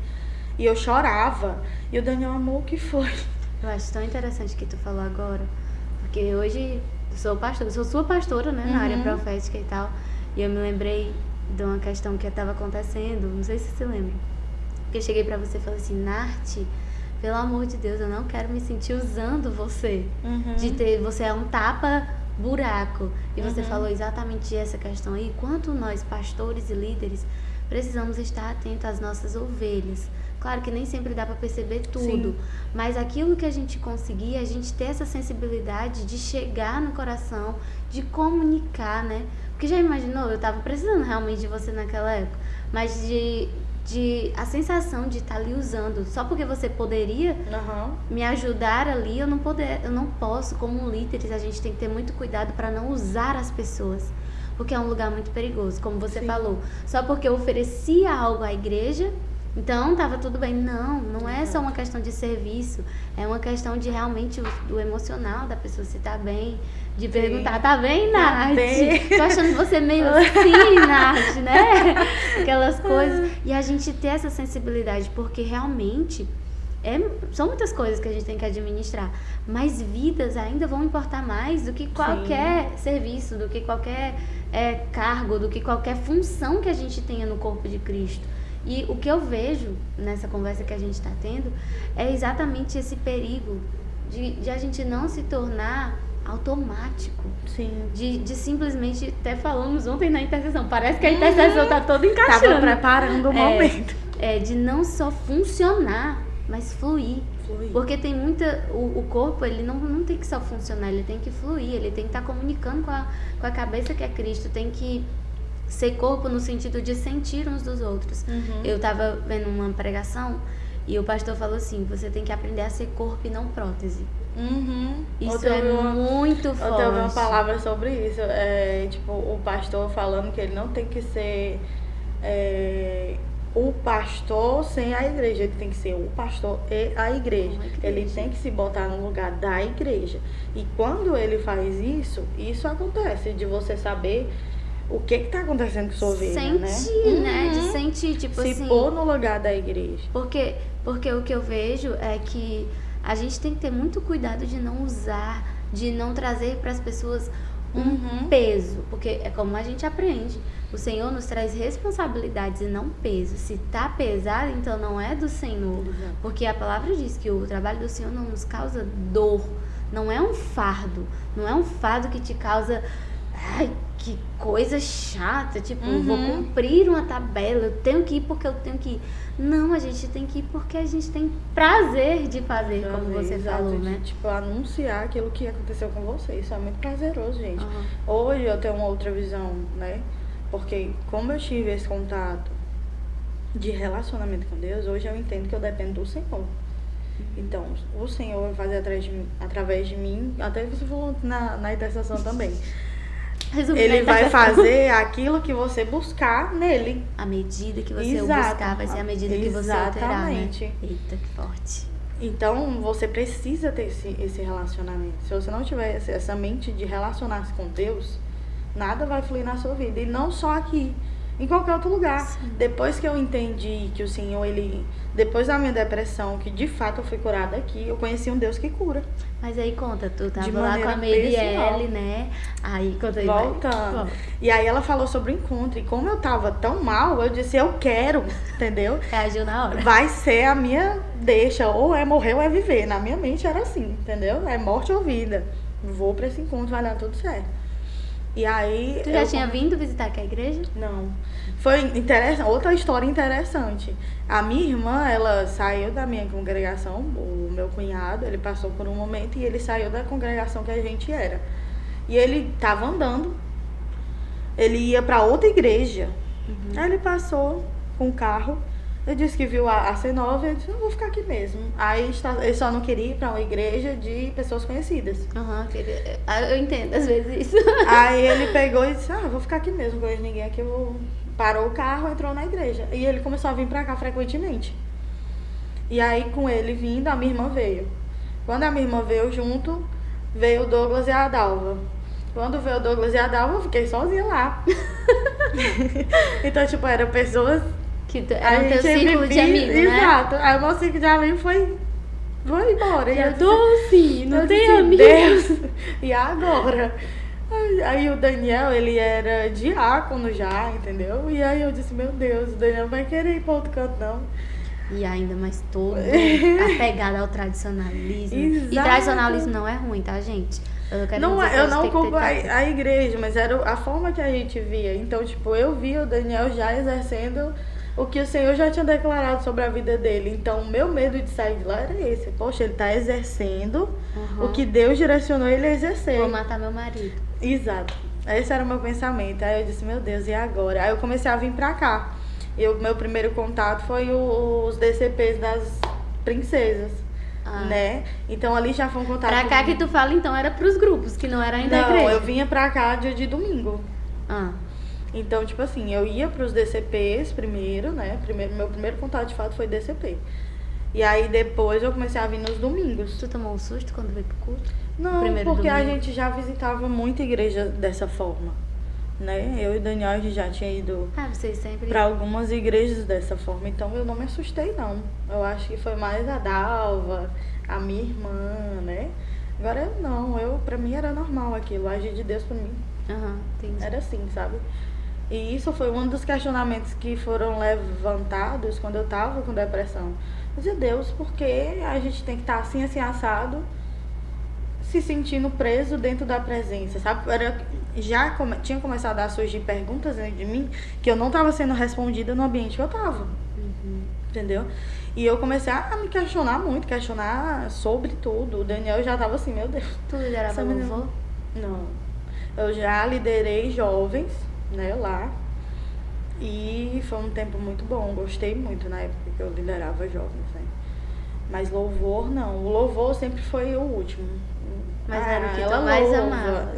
E eu chorava. E o Daniel, amor, o que foi? Eu acho tão interessante o que tu falou agora. Porque hoje eu sou pastora, sou sua pastora, né? Na área profética e tal. E eu me lembrei de uma questão que estava acontecendo. Não sei se você lembra. Porque eu cheguei pra você e falei assim, Nath, pelo amor de Deus, eu não quero me sentir usando você. Você é um tapa-buraco. E você falou exatamente essa questão aí. Quanto nós, pastores e líderes, precisamos estar atentos às nossas ovelhas. Claro que nem sempre dá para perceber tudo, mas aquilo que a gente conseguir, a gente ter essa sensibilidade de chegar no coração, de comunicar, né? Porque já imaginou, eu tava precisando realmente de você naquela época, mas a sensação de estar ali usando, só porque você poderia me ajudar ali, eu não posso, como líderes, a gente tem que ter muito cuidado para não usar as pessoas, porque é um lugar muito perigoso, como você falou, só porque eu oferecia algo à igreja, então tava tudo bem. Não é só uma questão de serviço, é uma questão de realmente do emocional da pessoa se tá bem, de perguntar, tá bem, Nath? Tô achando você meio assim, Nath, né? Aquelas coisas. E a gente ter essa sensibilidade, porque realmente são muitas coisas que a gente tem que administrar, mas vidas ainda vão importar mais do que qualquer serviço, do que qualquer cargo, do que qualquer função que a gente tenha no corpo de Cristo. E o que eu vejo nessa conversa que a gente está tendo é exatamente esse perigo de a gente não se tornar automático. De simplesmente, até falamos ontem na intercessão, parece que a intercessão tá toda encaixando. Tava preparando o momento. De não só funcionar, mas fluir. Porque tem o corpo, ele não tem que só funcionar, ele tem que fluir, ele tem que estar comunicando com a cabeça que é Cristo, tem que ser corpo no sentido de sentir uns dos outros. Eu tava vendo uma pregação e o pastor falou assim, você tem que aprender a ser corpo e não prótese. Isso é muito forte. Eu tenho uma palavra sobre isso, tipo, o pastor falando que ele não tem que ser o pastor sem a igreja, ele tem que ser o pastor e a igreja. Ele tem que se botar no lugar da igreja. E quando ele faz isso acontece, de você saber o que tá acontecendo com sua ovelha, sentir, né? De sentir, tipo se assim... Se pôr no lugar da igreja. Porque o que eu vejo é que a gente tem que ter muito cuidado de não usar, de não trazer para as pessoas um peso. Porque é como a gente aprende. O Senhor nos traz responsabilidades e não peso. Se tá pesado, então não é do Senhor. Porque a palavra diz que o trabalho do Senhor não nos causa dor. Não é um fardo. Não é um fardo que te causa... Ai, que coisa chata, tipo, vou cumprir uma tabela, eu tenho que ir porque eu tenho que ir. Não, a gente tem que ir porque a gente tem prazer de fazer, como você falou, né? Tipo, anunciar aquilo que aconteceu com você, isso é muito prazeroso, gente. Hoje eu tenho uma outra visão, né? Porque como eu tive esse contato de relacionamento com Deus, hoje eu entendo que eu dependo do Senhor. Então, o Senhor vai fazer através de mim, até você falou na intercessão também. Ele vai fazer aquilo que você buscar nele. A medida que você o buscar vai ser a medida que você terá, né? Eita, que forte. Então, você precisa ter esse relacionamento. Se você não tiver essa mente de relacionar-se com Deus, nada vai fluir na sua vida. E não só aqui, em qualquer outro lugar. Sim. Depois que eu entendi que o Senhor, depois da minha depressão, que de fato eu fui curada aqui, eu conheci um Deus que cura. Mas aí conta, tu tava lá com a Marielle, né? Aí conta aí. Voltando. E aí ela falou sobre o encontro. E como eu tava tão mal, eu disse, eu quero, entendeu? Reagiu na hora. Vai ser a minha deixa, ou é morrer ou é viver. Na minha mente era assim, entendeu? É morte ou vida. Vou pra esse encontro, vai dar tudo certo. E aí... Tu já tinha vindo visitar aqui a igreja? Não. Foi interessante, outra história interessante. A minha irmã, ela saiu da minha congregação, o meu cunhado, ele passou por um momento e ele saiu da congregação que a gente era. E ele tava andando, ele ia pra outra igreja. Aí ele passou com o carro, ele disse que viu a C9, ele disse, eu vou ficar aqui mesmo. Aí ele só não queria ir pra uma igreja de pessoas conhecidas. Eu entendo às vezes isso. Aí ele pegou e disse, vou ficar aqui mesmo, não conheço ninguém aqui, eu vou... Parou o carro, entrou na igreja. E ele começou a vir pra cá frequentemente. E aí, com ele vindo, a minha irmã veio. Quando a minha irmã veio junto, veio o Douglas e a Adalva. Quando veio o Douglas e a Adalva, eu fiquei sozinha lá. Então, tipo, eram pessoas... Que era o teu círculo de amigos, né? Exato. Aí o meu círculo de amigos foi embora. Eu tô assim, não tenho amigos. E agora? Aí o Daniel, ele era diácono já, entendeu? E aí eu disse, meu Deus, o Daniel vai querer ir para outro canto, não. E ainda mais todo apegado ao tradicionalismo. Exato. E tradicionalismo não é ruim, tá, gente? Eu não culpo a igreja, mas era a forma que a gente via. Então, tipo, eu via o Daniel já exercendo o que o Senhor já tinha declarado sobre a vida dele. Então, o meu medo de sair de lá era esse. Poxa, ele tá exercendo o que Deus direcionou ele a exercer. Vou matar meu marido. Exato. Esse era o meu pensamento. Aí eu disse, meu Deus, e agora? Aí eu comecei a vir pra cá. Meu primeiro contato foi os DCPs das princesas, né? Então ali já foi um contato... Pra cá que tu fala, então, era pros grupos, que não era ainda a igreja. Não, eu vinha pra cá dia de domingo. Então, tipo assim, eu ia pros DCPs primeiro, né? Meu primeiro contato de fato foi DCP. E aí depois eu comecei a vir nos domingos. Tu tomou um susto quando veio pro culto? Não, porque a gente já visitava muita igreja dessa forma, né? Eu e o Daniel, a gente já tinha ido vocês sempre... pra algumas igrejas dessa forma, então eu não me assustei, não. Eu acho que foi mais a Dalva, a minha irmã, né? Agora pra mim era normal aquilo, agir de Deus pra mim. Entendi. Era assim, sabe? E isso foi um dos questionamentos que foram levantados quando eu tava com depressão. Eu dizia, Deus, por que a gente tem que estar assim, assim, assado, se sentindo preso dentro da presença, sabe? Tinha começado a surgir perguntas dentro de mim que eu não estava sendo respondida no ambiente que eu estava. Entendeu? E eu comecei a me questionar sobre tudo. O Daniel já estava assim, meu Deus. Tu liderava louvor? Não. Eu já liderei jovens, né, lá. E foi um tempo muito bom. Gostei muito na época que eu liderava jovens, né? Mas louvor, não. O louvor sempre foi o último. Mas era o que tu mais amava.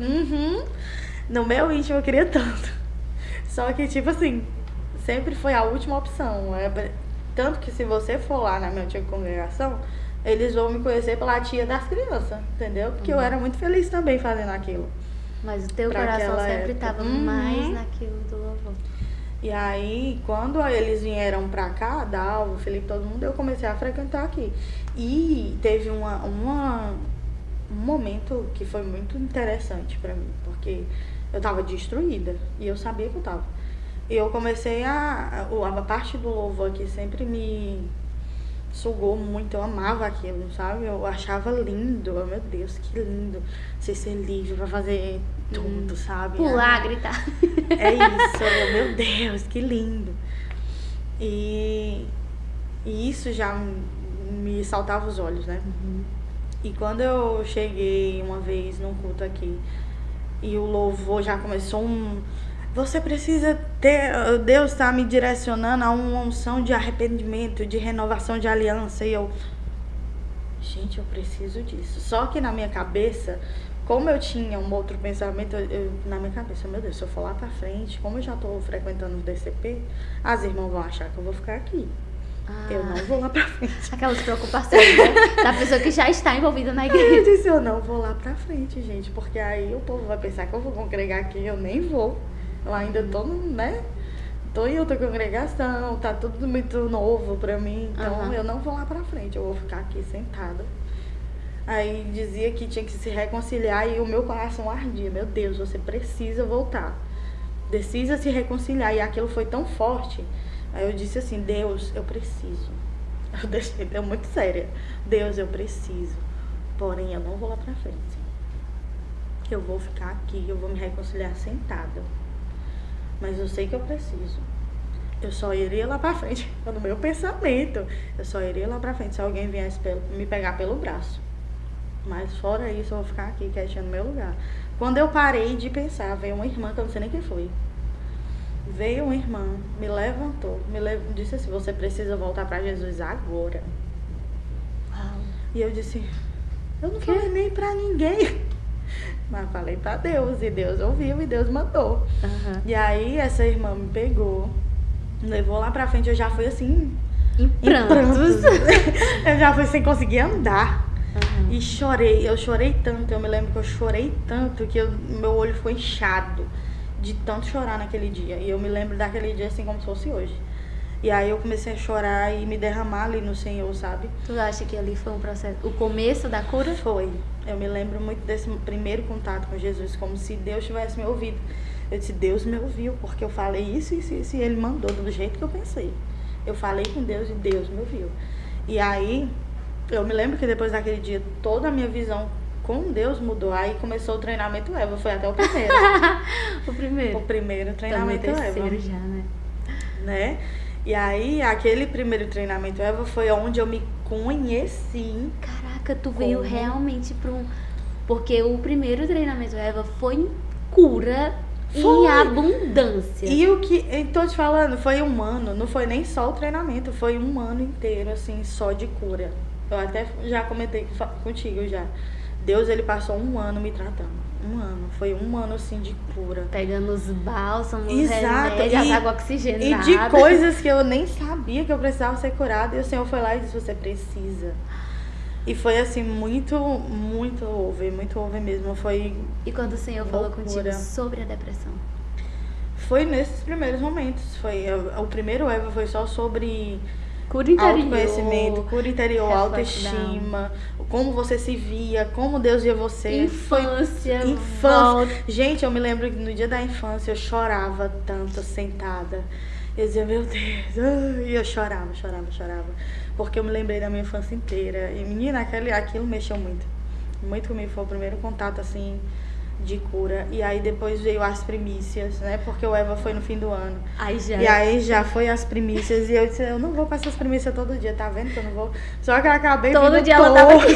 No meu íntimo eu queria tanto. Só que, tipo assim, sempre foi a última opção. Tanto que se você for lá na minha antiga congregação, eles vão me conhecer pela tia das crianças, entendeu? Porque eu era muito feliz também fazendo aquilo. Mas o teu coração sempre estava mais naquilo do louvor. E aí, quando eles vieram pra cá, Dalva, o Felipe, todo mundo, eu comecei a frequentar aqui. E teve um momento que foi muito interessante pra mim, porque eu tava destruída e eu sabia que eu tava. E eu comecei a parte do louvor aqui sempre me sugou muito, eu amava aquilo, sabe? Eu achava lindo, meu Deus, que lindo você ser livre pra fazer tudo, sabe? Pular, gritar. É isso, meu Deus, que lindo. E isso já me saltava os olhos, né? E quando eu cheguei uma vez num culto aqui e o louvor já começou você precisa ter... Deus está me direcionando a uma unção de arrependimento, de renovação de aliança. E eu... gente, eu preciso disso. Só que na minha cabeça, como eu tinha um outro pensamento, na minha cabeça, meu Deus, se eu for lá pra frente, como eu já tô frequentando o DCP, as irmãs vão achar que eu vou ficar aqui. Eu não vou lá pra frente. Aquelas preocupações, né? Da pessoa que já está envolvida na igreja. Eu disse, eu não vou lá pra frente, gente, porque aí o povo vai pensar que eu vou congregar aqui, eu nem vou. Eu ainda tô, né? Tô em outra congregação, tá tudo muito novo pra mim, então eu não vou lá pra frente, eu vou ficar aqui sentada. Aí dizia que tinha que se reconciliar e o meu coração ardia. Meu Deus, você precisa voltar. Precisa se reconciliar. E aquilo foi tão forte. Aí eu disse assim, Deus, eu preciso. Eu deixei, eu muito séria. Deus, eu preciso. Porém, eu não vou lá pra frente. Eu vou ficar aqui, eu vou me reconciliar sentada. Mas eu sei que eu preciso. Eu só iria lá pra frente. No meu pensamento, eu só iria lá pra frente se alguém viesse me pegar pelo braço. Mas fora isso, eu vou ficar aqui quietinha no meu lugar. Quando eu parei de pensar, veio uma irmã, que eu não sei nem quem foi. Veio uma irmã, me levantou, disse assim, você precisa voltar pra Jesus agora. Uau. E eu disse, eu não falei nem pra ninguém. Mas falei pra Deus, e Deus ouviu, e Deus mandou. E aí, essa irmã me pegou, me levou lá pra frente, eu já fui assim, em prantos. Eu já fui sem conseguir andar. E chorei, eu chorei tanto, eu me lembro que eu chorei tanto que meu olho ficou inchado de tanto chorar naquele dia. E eu me lembro daquele dia assim como se fosse hoje. E aí eu comecei a chorar e me derramar ali no Senhor, sabe? Tu acha que ali foi um processo, o começo da cura? Foi. Eu me lembro muito desse primeiro contato com Jesus, como se Deus tivesse me ouvido. Eu disse, Deus me ouviu, porque eu falei isso e Ele mandou do jeito que eu pensei. Eu falei com Deus e Deus me ouviu. E aí, eu me lembro que depois daquele dia, toda a minha visão com Deus mudou. Aí começou o treinamento Eva, foi até o primeiro. O primeiro? O primeiro treinamento Eva. Terceiro já, né? E aí, aquele primeiro treinamento Eva foi onde eu me conheci. Caraca, tu veio realmente pra um... Porque o primeiro treinamento Eva foi em cura, em abundância. E o que... Eu tô te falando, foi um ano, não foi nem só o treinamento, foi um ano inteiro, assim, só de cura. Eu até já comentei contigo já. Deus, ele passou um ano me tratando. Um ano. Foi um ano, assim, de cura. Pegando os bálsamos, exato, remédios, água oxigenada. E de coisas que eu nem sabia que eu precisava ser curada. E o Senhor foi lá e disse, você precisa. E foi, assim, muito over mesmo. Foi E quando o Senhor falou contigo sobre a depressão? Foi nesses primeiros momentos. O primeiro Eva foi só sobre... Cura interior, autoconhecimento, cura interior, autoestima, como você se via, como Deus via você. Infância. Gente, eu me lembro que no dia da infância eu chorava tanto sentada. Eu dizia, meu Deus, e eu chorava. Porque eu me lembrei da minha infância inteira. E menina, aquilo mexeu muito comigo. Foi o primeiro contato assim de cura. E aí depois veio as primícias, né? Porque o Eva foi no fim do ano. E aí já foi as primícias. E eu disse, eu não vou pra essas primícias todo dia, tá vendo que eu não vou? Só que eu acabei todo dia ela tava aqui.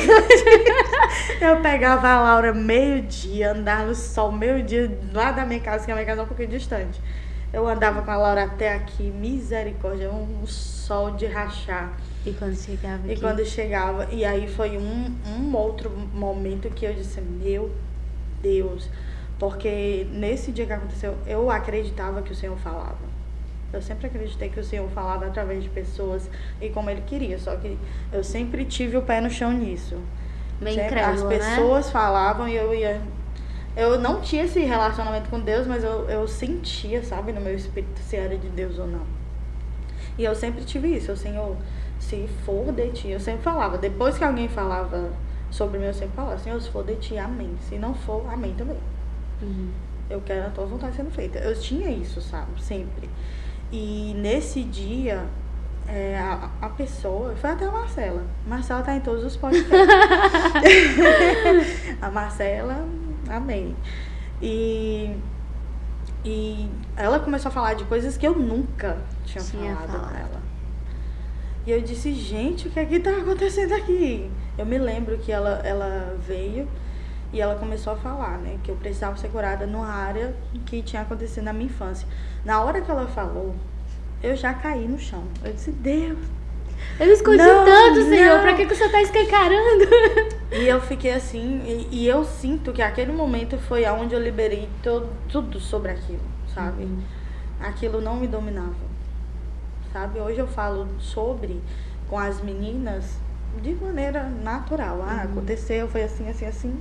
Eu pegava a Laura meio-dia, andava no sol meio-dia lá da minha casa, que a minha casa é um pouquinho distante. Eu andava com a Laura até aqui, misericórdia, um sol de rachar. E quando chegava aqui? E quando chegava, e aí foi um outro momento que eu disse, meu Deus, porque nesse dia que aconteceu, eu acreditava que o Senhor falava. Eu sempre acreditei que o Senhor falava através de pessoas e como Ele queria, só que eu sempre tive o pé no chão nisso. Bem incrédula, as pessoas falavam e eu não tinha esse relacionamento com Deus, mas eu sentia, sabe, no meu espírito se era de Deus ou não. E eu sempre tive isso, o Senhor, se for de ti, eu sempre falava, depois que alguém falava sobre mim, eu sempre falava, Senhor, se for de ti, amém. Se não for, amém também. Eu quero a tua vontade sendo feita. Eu tinha isso, sabe, sempre. E nesse dia, a pessoa, foi até a Marcela. Marcela tá em todos os podcasts. A Marcela, amém. E ela começou a falar de coisas que eu nunca tinha falado com ela. E eu disse, gente, o que é que tá acontecendo aqui? Eu me lembro que ela veio e ela começou a falar, né? Que eu precisava ser curada numa área que tinha acontecido na minha infância. Na hora que ela falou, eu já caí no chão. Eu disse, Deus, Eu escondi Não, tanto, Senhor, não. pra que o Senhor tá escancarando? E eu fiquei assim, e eu sinto que aquele momento foi onde eu liberei tudo sobre aquilo, sabe? Aquilo não me dominava, sabe? Hoje eu falo sobre com as meninas de maneira natural. Aconteceu, foi assim, assim, assim.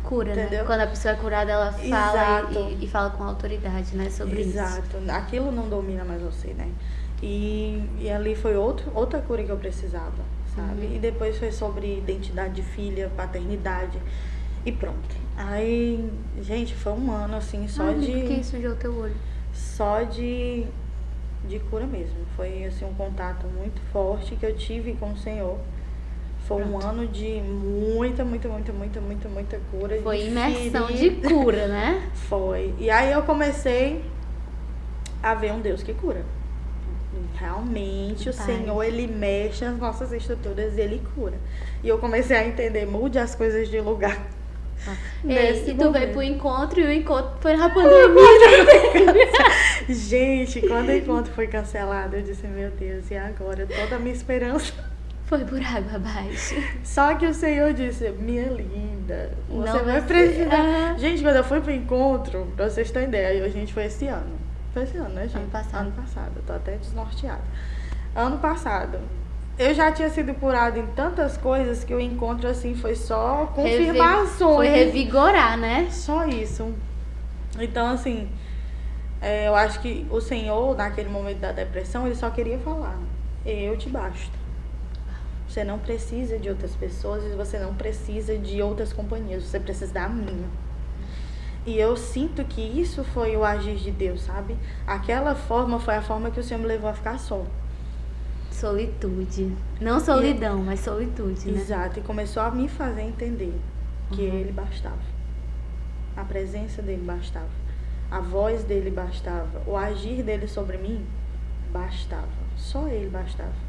Cura, Entendeu? né? Quando a pessoa é curada, ela fala Exato. e fala com autoridade, né? Sobre isso. Exato. Aquilo não domina mais você, né? E ali foi outra cura que eu precisava, sabe? E depois foi sobre identidade de filha, paternidade e pronto. Aí, gente, foi um ano assim, só Por de que sujou o teu olho? só de cura mesmo. Foi assim um contato muito forte que eu tive com o Senhor. Foi um ano de muita cura. Foi de imersão de ferida. cura, né? Foi. E aí eu comecei a ver um Deus que cura. Realmente, o Pai. Senhor, Ele mexe nas nossas estruturas e Ele cura. E eu comecei a entender, mude as coisas de lugar. Ei, e tu veio momento. pro encontro e o encontro foi na pandemia. Gente, quando o encontro foi cancelado, eu disse, meu Deus, e agora? Toda a minha esperança. Foi por água abaixo. Só que o Senhor disse, minha linda, você Não vai vai precisar. ser. Gente, quando eu fui pro encontro, pra vocês terem ideia, a gente foi esse ano. Foi esse ano, né, gente? Ano passado. Ano passado, eu tô até desnorteada. Ano passado, eu já tinha sido curada em tantas coisas que o encontro, assim, foi só confirmações. Foi revigorar, né? Só isso. Então, assim, eu acho que o Senhor, naquele momento da depressão, ele só queria falar, eu te basto. Você não precisa de outras pessoas e você não precisa de outras companhias, você precisa da minha. E eu sinto que isso foi o agir de Deus, sabe? Aquela forma foi a forma que o Senhor me levou a ficar só. Solitude. Não solidão, mas solitude, né? Exato, e começou a me fazer entender que ele bastava. A presença dele bastava. A voz dele bastava. O agir dele sobre mim bastava. Só ele bastava.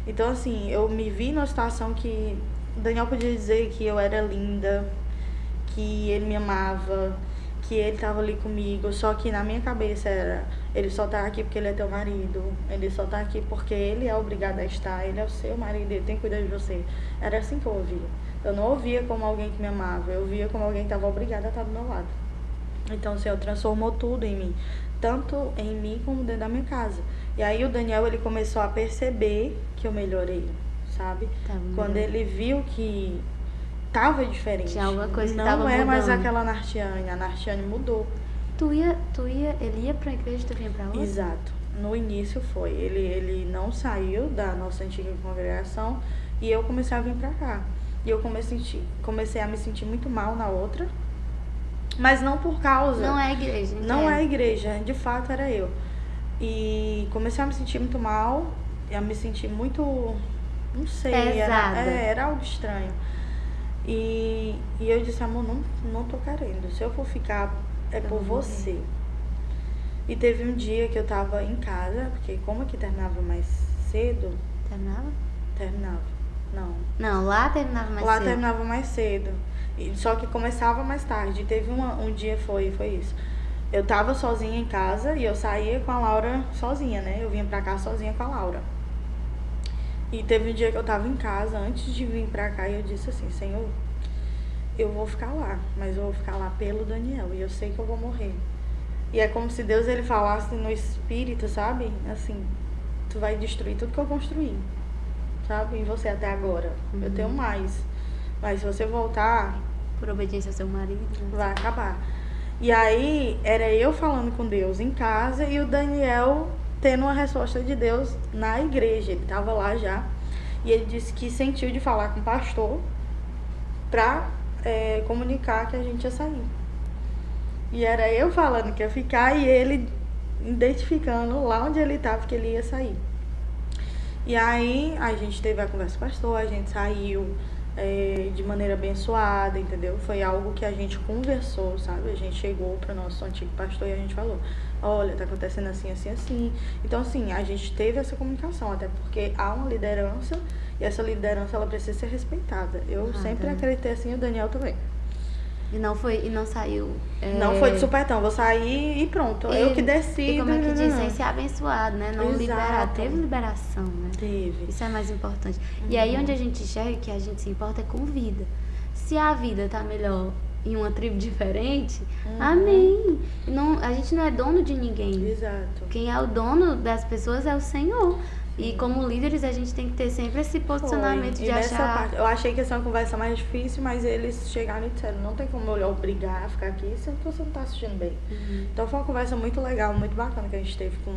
Então, assim, eu me vi numa situação que Daniel podia dizer que eu era linda, que ele me amava, que ele estava ali comigo, só que na minha cabeça era, ele só tá aqui porque ele é teu marido, ele só tá aqui porque ele é obrigado a estar, ele é o seu marido, ele tem que cuidar de você. Era assim que eu ouvia. Eu não ouvia como alguém que me amava, eu ouvia como alguém que estava obrigado a estar do meu lado. Então, o Senhor transformou tudo em mim, tanto em mim como dentro da minha casa. E aí o Daniel, ele começou a perceber que eu melhorei, sabe? Quando ele viu que tava diferente. Tinha alguma coisa que não tava é mais mudando. aquela Nartiane, a Nartiane mudou. Ele ia pra igreja e tu vinha pra outra? Exato. No início foi. Ele não saiu da nossa antiga congregação e eu comecei a vir pra cá. E eu comecei a me sentir muito mal na outra, mas não por causa... Não é igreja. Não é igreja, de fato era eu. E comecei a me sentir muito mal, a me sentir muito, não sei, Pesada. era algo estranho. E eu disse, amor, não tô querendo, se eu for ficar é por você. E teve um dia que eu tava em casa, porque como aqui terminava mais cedo... Terminava? Terminava, não. Não, lá terminava mais Lá cedo. terminava mais cedo, só que começava mais tarde. Teve um dia, foi isso. Eu tava sozinha em casa e eu saía com a Laura sozinha, né? Eu vinha pra cá sozinha com a Laura. E teve um dia que eu tava em casa, antes de vir pra cá, e eu disse assim, Senhor, eu vou ficar lá, mas eu vou ficar lá pelo Daniel, e eu sei que eu vou morrer. E é como se Deus, ele falasse no espírito, sabe? Assim, tu vai destruir tudo que eu construí, sabe? E você até agora. Eu tenho mais. Mas se você voltar, Por obediência ao seu marido. Né? vai acabar. E aí, era eu falando com Deus em casa e o Daniel tendo uma resposta de Deus na igreja. Ele estava lá já. E ele disse que sentiu de falar com o pastor pra comunicar que a gente ia sair. E era eu falando que ia ficar e ele identificando lá onde ele estava que ele ia sair. E aí, a gente teve a conversa com o pastor, a gente saiu... de maneira abençoada, entendeu? Foi algo que a gente conversou, sabe? A gente chegou para o nosso antigo pastor e a gente falou, olha, tá acontecendo assim, assim, assim. Então, assim, a gente teve essa comunicação, até porque há uma liderança e essa liderança, ela precisa ser respeitada. Eu sempre acreditei assim, o Daniel também. E não saiu. Não foi de supetão, vou sair e pronto. Eu que decido. E como é que diz? Sem ser abençoado, né? Não Exato. liberado. Teve liberação, né? Teve. Isso é mais importante. E aí onde a gente enxerga que a gente se importa é com vida. Se a vida tá melhor em uma tribo diferente, amém. Não, a gente não é dono de ninguém. Exato. Quem é o dono das pessoas é o Senhor. E como líderes a gente tem que ter sempre esse posicionamento Foi. de E nessa achar... parte, eu achei que essa é uma conversa mais difícil, mas eles chegaram e disseram, não tem como eu obrigar a ficar aqui se você não tá assistindo bem. Então foi uma conversa muito legal, muito bacana que a gente teve com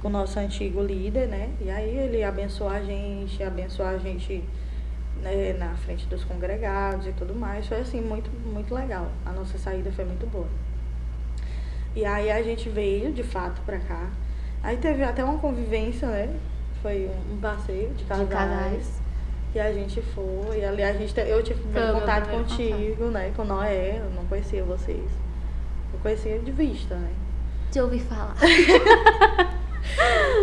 o nosso antigo líder, né? E aí ele abençoou a gente, né, na frente dos congregados e tudo mais. Foi assim, muito, muito legal. A nossa saída foi muito boa. E aí a gente veio, de fato, pra cá. Aí teve até uma convivência, né? Foi um passeio de casais. E a gente foi. E ali eu tive primeiro contato contigo, né? Com Noé. Eu não conhecia vocês. Eu conhecia de vista, né? De ouvir falar.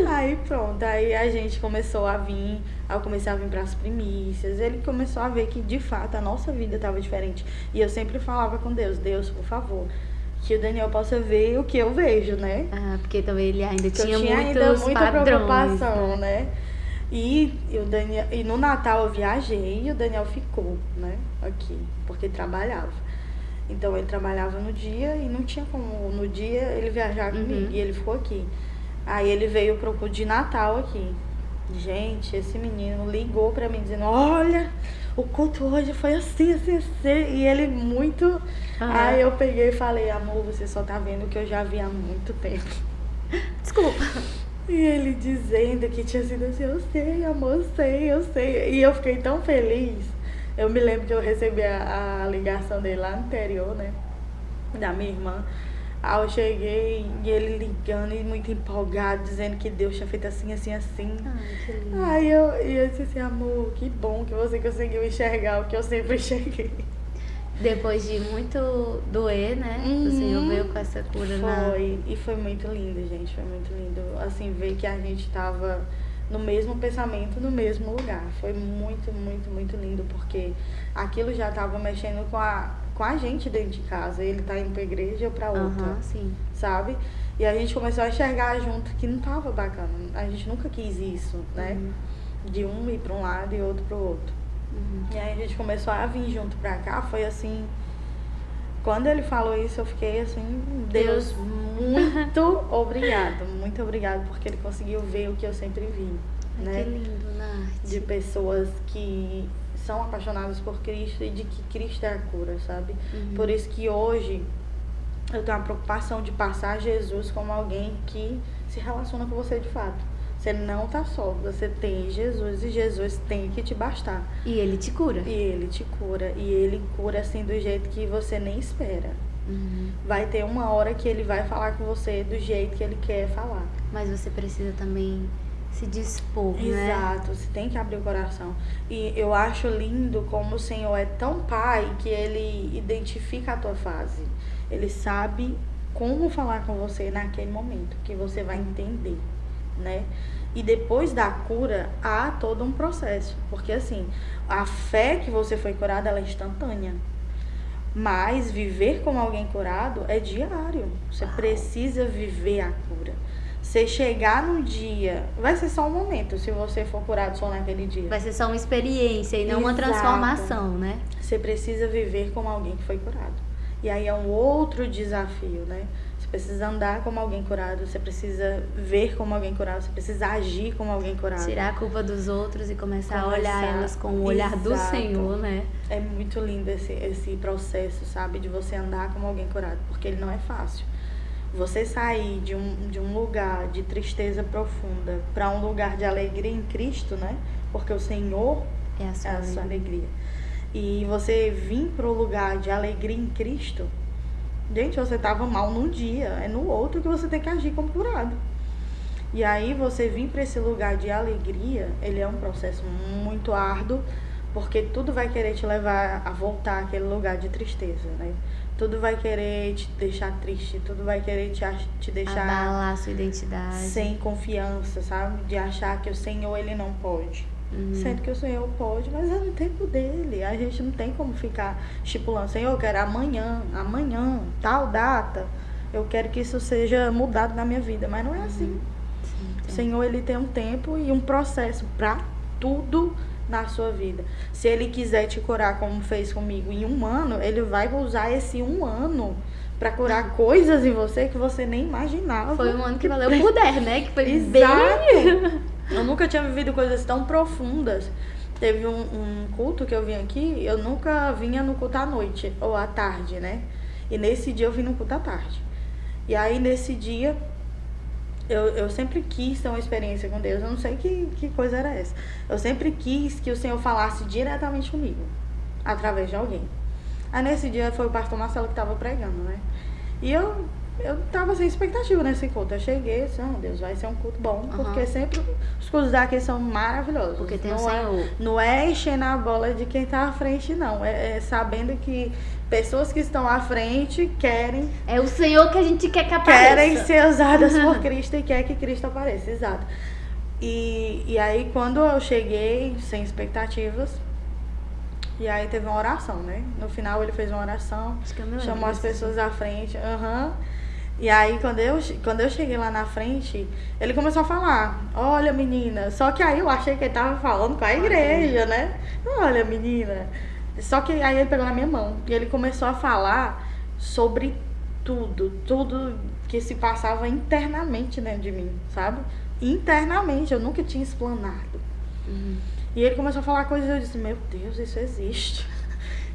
Aí pronto, aí a gente começou a vir, aí eu comecei a vir pras primícias, ele começou a ver que de fato a nossa vida estava diferente. E eu sempre falava com Deus, por favor, que o Daniel possa ver o que eu vejo, né? Ah, porque também ele ainda Porque tinha eu tinha ainda muitos muita padrões, preocupação, né? E no Natal eu viajei e o Daniel ficou, né? Aqui, porque trabalhava. Então ele trabalhava no dia e não tinha como no dia ele viajar comigo, e ele ficou aqui. Aí ele veio pro culto de Natal aqui. Gente, esse menino ligou pra mim dizendo, olha, o culto hoje foi assim. E ele muito... Aí eu peguei e falei, amor, você só tá vendo o que eu já vi há muito tempo. Desculpa. E ele dizendo que tinha sido assim, eu sei, amor, eu sei. E eu fiquei tão feliz. Eu me lembro que eu recebi a ligação dele lá no interior, né? Da minha irmã. Aí eu cheguei e ele ligando e muito empolgado, dizendo que Deus tinha feito assim. Ai, que lindo. Aí eu disse assim, amor, que bom que você conseguiu enxergar o que eu sempre enxerguei. Depois de muito doer, né? O Senhor veio com essa cura. E foi muito lindo, gente, foi muito lindo. Assim, ver que a gente tava no mesmo pensamento, no mesmo lugar. Foi muito, muito, muito lindo, porque aquilo já tava mexendo com a gente dentro de casa. Ele tá indo pra igreja ou pra outra, sim. sabe? E a gente começou a enxergar junto que não tava bacana. A gente nunca quis isso, né? De um ir pra um lado e outro pro outro. E aí a gente começou a vir junto pra cá, foi assim... Quando ele falou isso, eu fiquei assim, Deus, muito obrigado, porque ele conseguiu ver o que eu sempre vi, né? Que lindo, Nath. De pessoas que são apaixonadas por Cristo e de que Cristo é a cura, sabe? Por isso que hoje eu tenho a preocupação de passar Jesus como alguém que se relaciona com você de fato. Você não tá só, você tem Jesus e Jesus tem que te bastar. E ele te cura. E ele cura assim do jeito que você nem espera. Vai ter uma hora que ele vai falar com você do jeito que ele quer falar. Mas você precisa também se dispor, né? Exato, você tem que abrir o coração. E eu acho lindo como o Senhor é tão pai que ele identifica a tua fase. Ele sabe como falar com você naquele momento, que você vai entender, né? E depois da cura, há todo um processo. Porque assim, a fé que você foi curada, ela é instantânea. Mas viver como alguém curado é diário. Você precisa viver a cura. Você chegar num dia, vai ser só um momento, se você for curado só naquele dia. Vai ser só uma experiência e não uma transformação, né? Você precisa viver como alguém que foi curado. E aí é um outro desafio, né? Você precisa andar como alguém curado, você precisa ver como alguém curado, você precisa agir como alguém curado. Tirar a culpa dos outros e começar a olhar elas com o olhar do Senhor, né? É muito lindo esse processo, sabe? De você andar como alguém curado, porque ele não é fácil. Você sair de um lugar de tristeza profunda para um lugar de alegria em Cristo, né? Porque o Senhor é a sua alegria. E você vir para o lugar de alegria em Cristo, gente, você estava mal num dia, é no outro que você tem que agir como curado. E aí você vir para esse lugar de alegria, ele é um processo muito árduo, porque tudo vai querer te levar a voltar àquele lugar de tristeza, né? Tudo vai querer te deixar triste, tudo vai querer te deixar... abalar a sua identidade. Sem confiança, sabe? De achar que o Senhor, ele não pode. Sendo que o Senhor pode, mas é no tempo dele. A gente não tem como ficar estipulando, Senhor, eu quero amanhã, tal data, eu quero que isso seja mudado na minha vida. Mas não é assim. O Senhor, ele tem um tempo e um processo para tudo na sua vida. Se ele quiser te curar como fez comigo em 1 ano, ele vai usar esse 1 ano para curar coisas em você que você nem imaginava. Foi um ano que valeu por 10, né? Que foi Exato. bem... Eu nunca tinha vivido coisas tão profundas. Teve um culto que eu vim aqui, eu nunca vinha no culto à noite ou à tarde, né? E nesse dia eu vim no culto à tarde. E aí nesse dia eu sempre quis ter uma experiência com Deus. Eu não sei que coisa era essa. Eu sempre quis que o Senhor falasse diretamente comigo, através de alguém. Aí nesse dia foi o pastor Marcelo que estava pregando, né? E eu tava sem expectativa nesse culto. Eu cheguei e disse, Deus, vai ser um culto bom. Porque sempre os cultos daqui são maravilhosos. Porque tem não o Senhor. Não é enchendo a bola de quem tá à frente, não. É sabendo que pessoas que estão à frente querem... É o Senhor que a gente quer que apareça. Querem ser usadas por Cristo e quer que Cristo apareça, exato. E aí quando eu cheguei, sem expectativas, e aí teve uma oração, né? No final ele fez uma oração, chamou as pessoas à frente, E aí quando eu cheguei lá na frente, ele começou a falar, olha menina, só que aí eu achei que ele tava falando com a igreja, né? Olha menina, só que aí ele pegou na minha mão e ele começou a falar sobre tudo que se passava internamente dentro de mim, sabe? Internamente, eu nunca tinha explanado. E ele começou a falar coisas e eu disse, meu Deus, isso existe.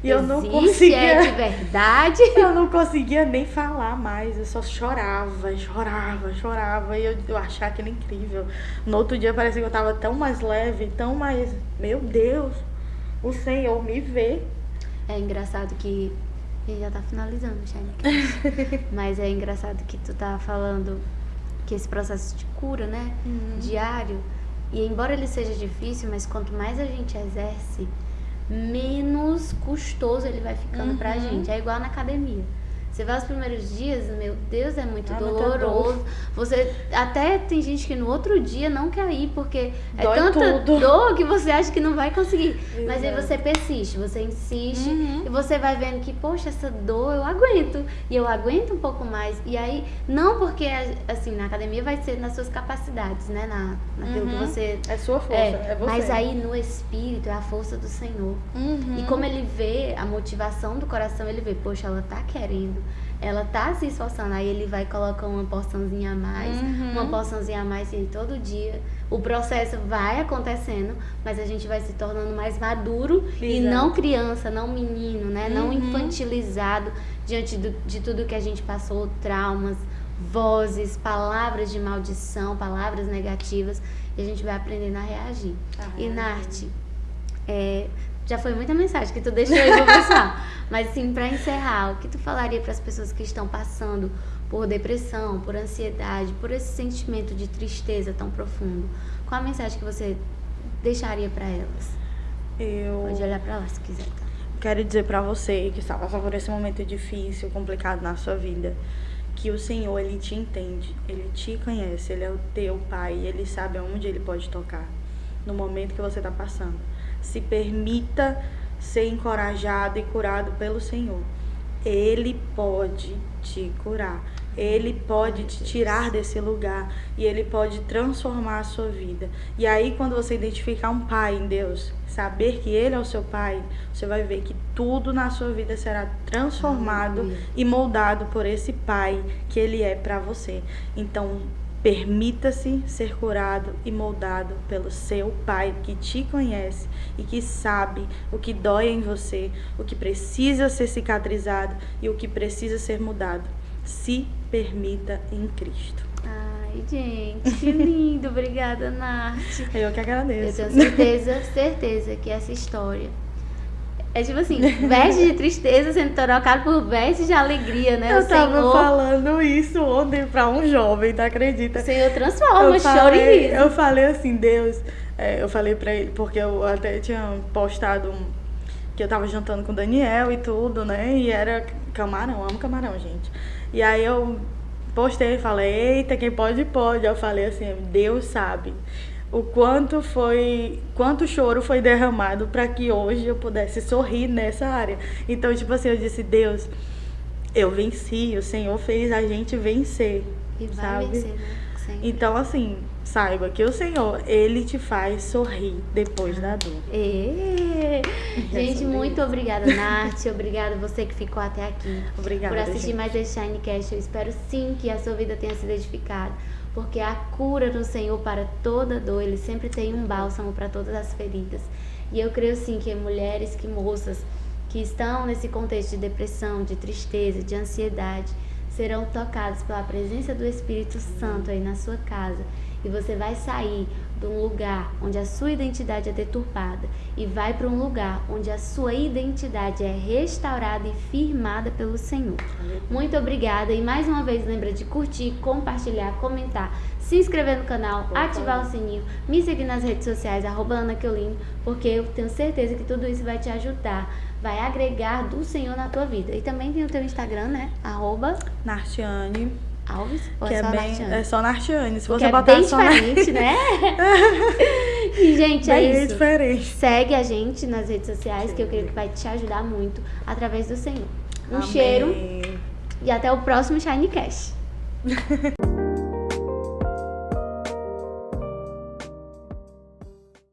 E eu não conseguia... é de verdade? Eu não conseguia nem falar mais, eu só chorava. E eu achava aquilo incrível. No outro dia parecia que eu tava tão mais leve, tão mais... Meu Deus, o Senhor me vê. É engraçado que... Ele já tá finalizando, Shine. Mas é engraçado que tu tá falando que esse processo de cura, né? Diário. E embora ele seja difícil, mas quanto mais a gente exerce, menos custoso ele vai ficando pra gente. É igual na academia. Você vai os primeiros dias, meu Deus, é muito doloroso. Você até tem gente que no outro dia não quer ir, porque dói é tanta tudo. dor que você acha que não vai conseguir. Exato. Mas aí você persiste, você insiste e você vai vendo que, poxa, essa dor eu aguento. E eu aguento um pouco mais. E aí, não porque, assim, na academia vai ser nas suas capacidades, né? Naquilo que você... É sua força, é você. Mas aí no espírito é a força do Senhor. E como ele vê a motivação do coração, ele vê, poxa, ela tá querendo. Ela tá se esforçando, aí ele vai colocar uma porçãozinha a mais, uma porçãozinha a mais, e aí todo dia o processo vai acontecendo, mas a gente vai se tornando mais maduro. Exato. E não criança, não menino, né? Não infantilizado diante de tudo que a gente passou, traumas, vozes, palavras de maldição, palavras negativas, e a gente vai aprendendo a reagir. E Nath, já foi muita mensagem que tu deixou aí pra pensar. Mas assim, pra encerrar, o que tu falaria para as pessoas que estão passando por depressão, por ansiedade, por esse sentimento de tristeza tão profundo? Qual a mensagem que você deixaria para elas? Pode olhar pra lá se quiser, tá? Quero dizer pra você que está passando por esse momento difícil, complicado na sua vida, que o Senhor, ele te entende, ele te conhece, ele é o teu pai, ele sabe aonde ele pode tocar no momento que você está passando. Se permita ser encorajado e curado pelo Senhor. Ele pode te curar. Ele pode te tirar desse lugar. E Ele pode transformar a sua vida. E aí, quando você identificar um pai em Deus, saber que Ele é o seu pai, você vai ver que tudo na sua vida será transformado e moldado por esse pai que Ele é para você. Então, permita-se ser curado e moldado pelo seu pai que te conhece e que sabe o que dói em você, o que precisa ser cicatrizado e o que precisa ser mudado. Se permita em Cristo. Ai, gente, que lindo. Obrigada, Nath. Eu que agradeço. Eu tenho certeza que essa história é tipo assim, vestes de tristeza sendo trocado por vestes de alegria, né? Eu tava falando isso ontem pra um jovem, tu acredita? O Senhor transforma choro em riso. Eu falei assim, Deus, eu falei pra ele, porque eu até tinha postado que eu tava jantando com o Daniel e tudo, né? E era camarão, amo camarão, gente. E aí eu postei e falei, eita, quem pode, pode. Eu falei assim, Deus sabe quanto choro foi derramado para que hoje eu pudesse sorrir nessa área. Então, tipo assim, eu disse, Deus, eu venci, o Senhor fez a gente vencer, E vai sabe? vencer, né? Sempre. Então, assim, saiba que o Senhor, Ele te faz sorrir depois da dor. Gente, sobre muito isso. obrigada, Nath. Obrigada você que ficou até aqui. Obrigada, Por assistir gente. mais esse Shinecast. Eu espero sim que a sua vida tenha sido edificada. Porque a cura no Senhor para toda dor, Ele sempre tem um bálsamo para todas as feridas. E eu creio sim que mulheres, que moças que estão nesse contexto de depressão, de tristeza, de ansiedade, serão tocadas pela presença do Espírito Santo aí na sua casa. E você vai sair de um lugar onde a sua identidade é deturpada e vai para um lugar onde a sua identidade é restaurada e firmada pelo Senhor. Muito obrigada e mais uma vez lembra de curtir, compartilhar, comentar, se inscrever no canal, ativar o sininho, me seguir nas redes sociais, @AnaKeoline, porque eu tenho certeza que tudo isso vai te ajudar, vai agregar do Senhor na tua vida. E também tem o teu Instagram, né? Nartiane, @Alves, ou que é só bem, Nartiane? é só Nartiane. Se Que você é botar bem só diferente, né? E, gente, é bem isso. diferente. Segue a gente nas redes sociais, que eu creio que vai te ajudar muito através do Senhor. Um Amém. cheiro e até o próximo Shinecast.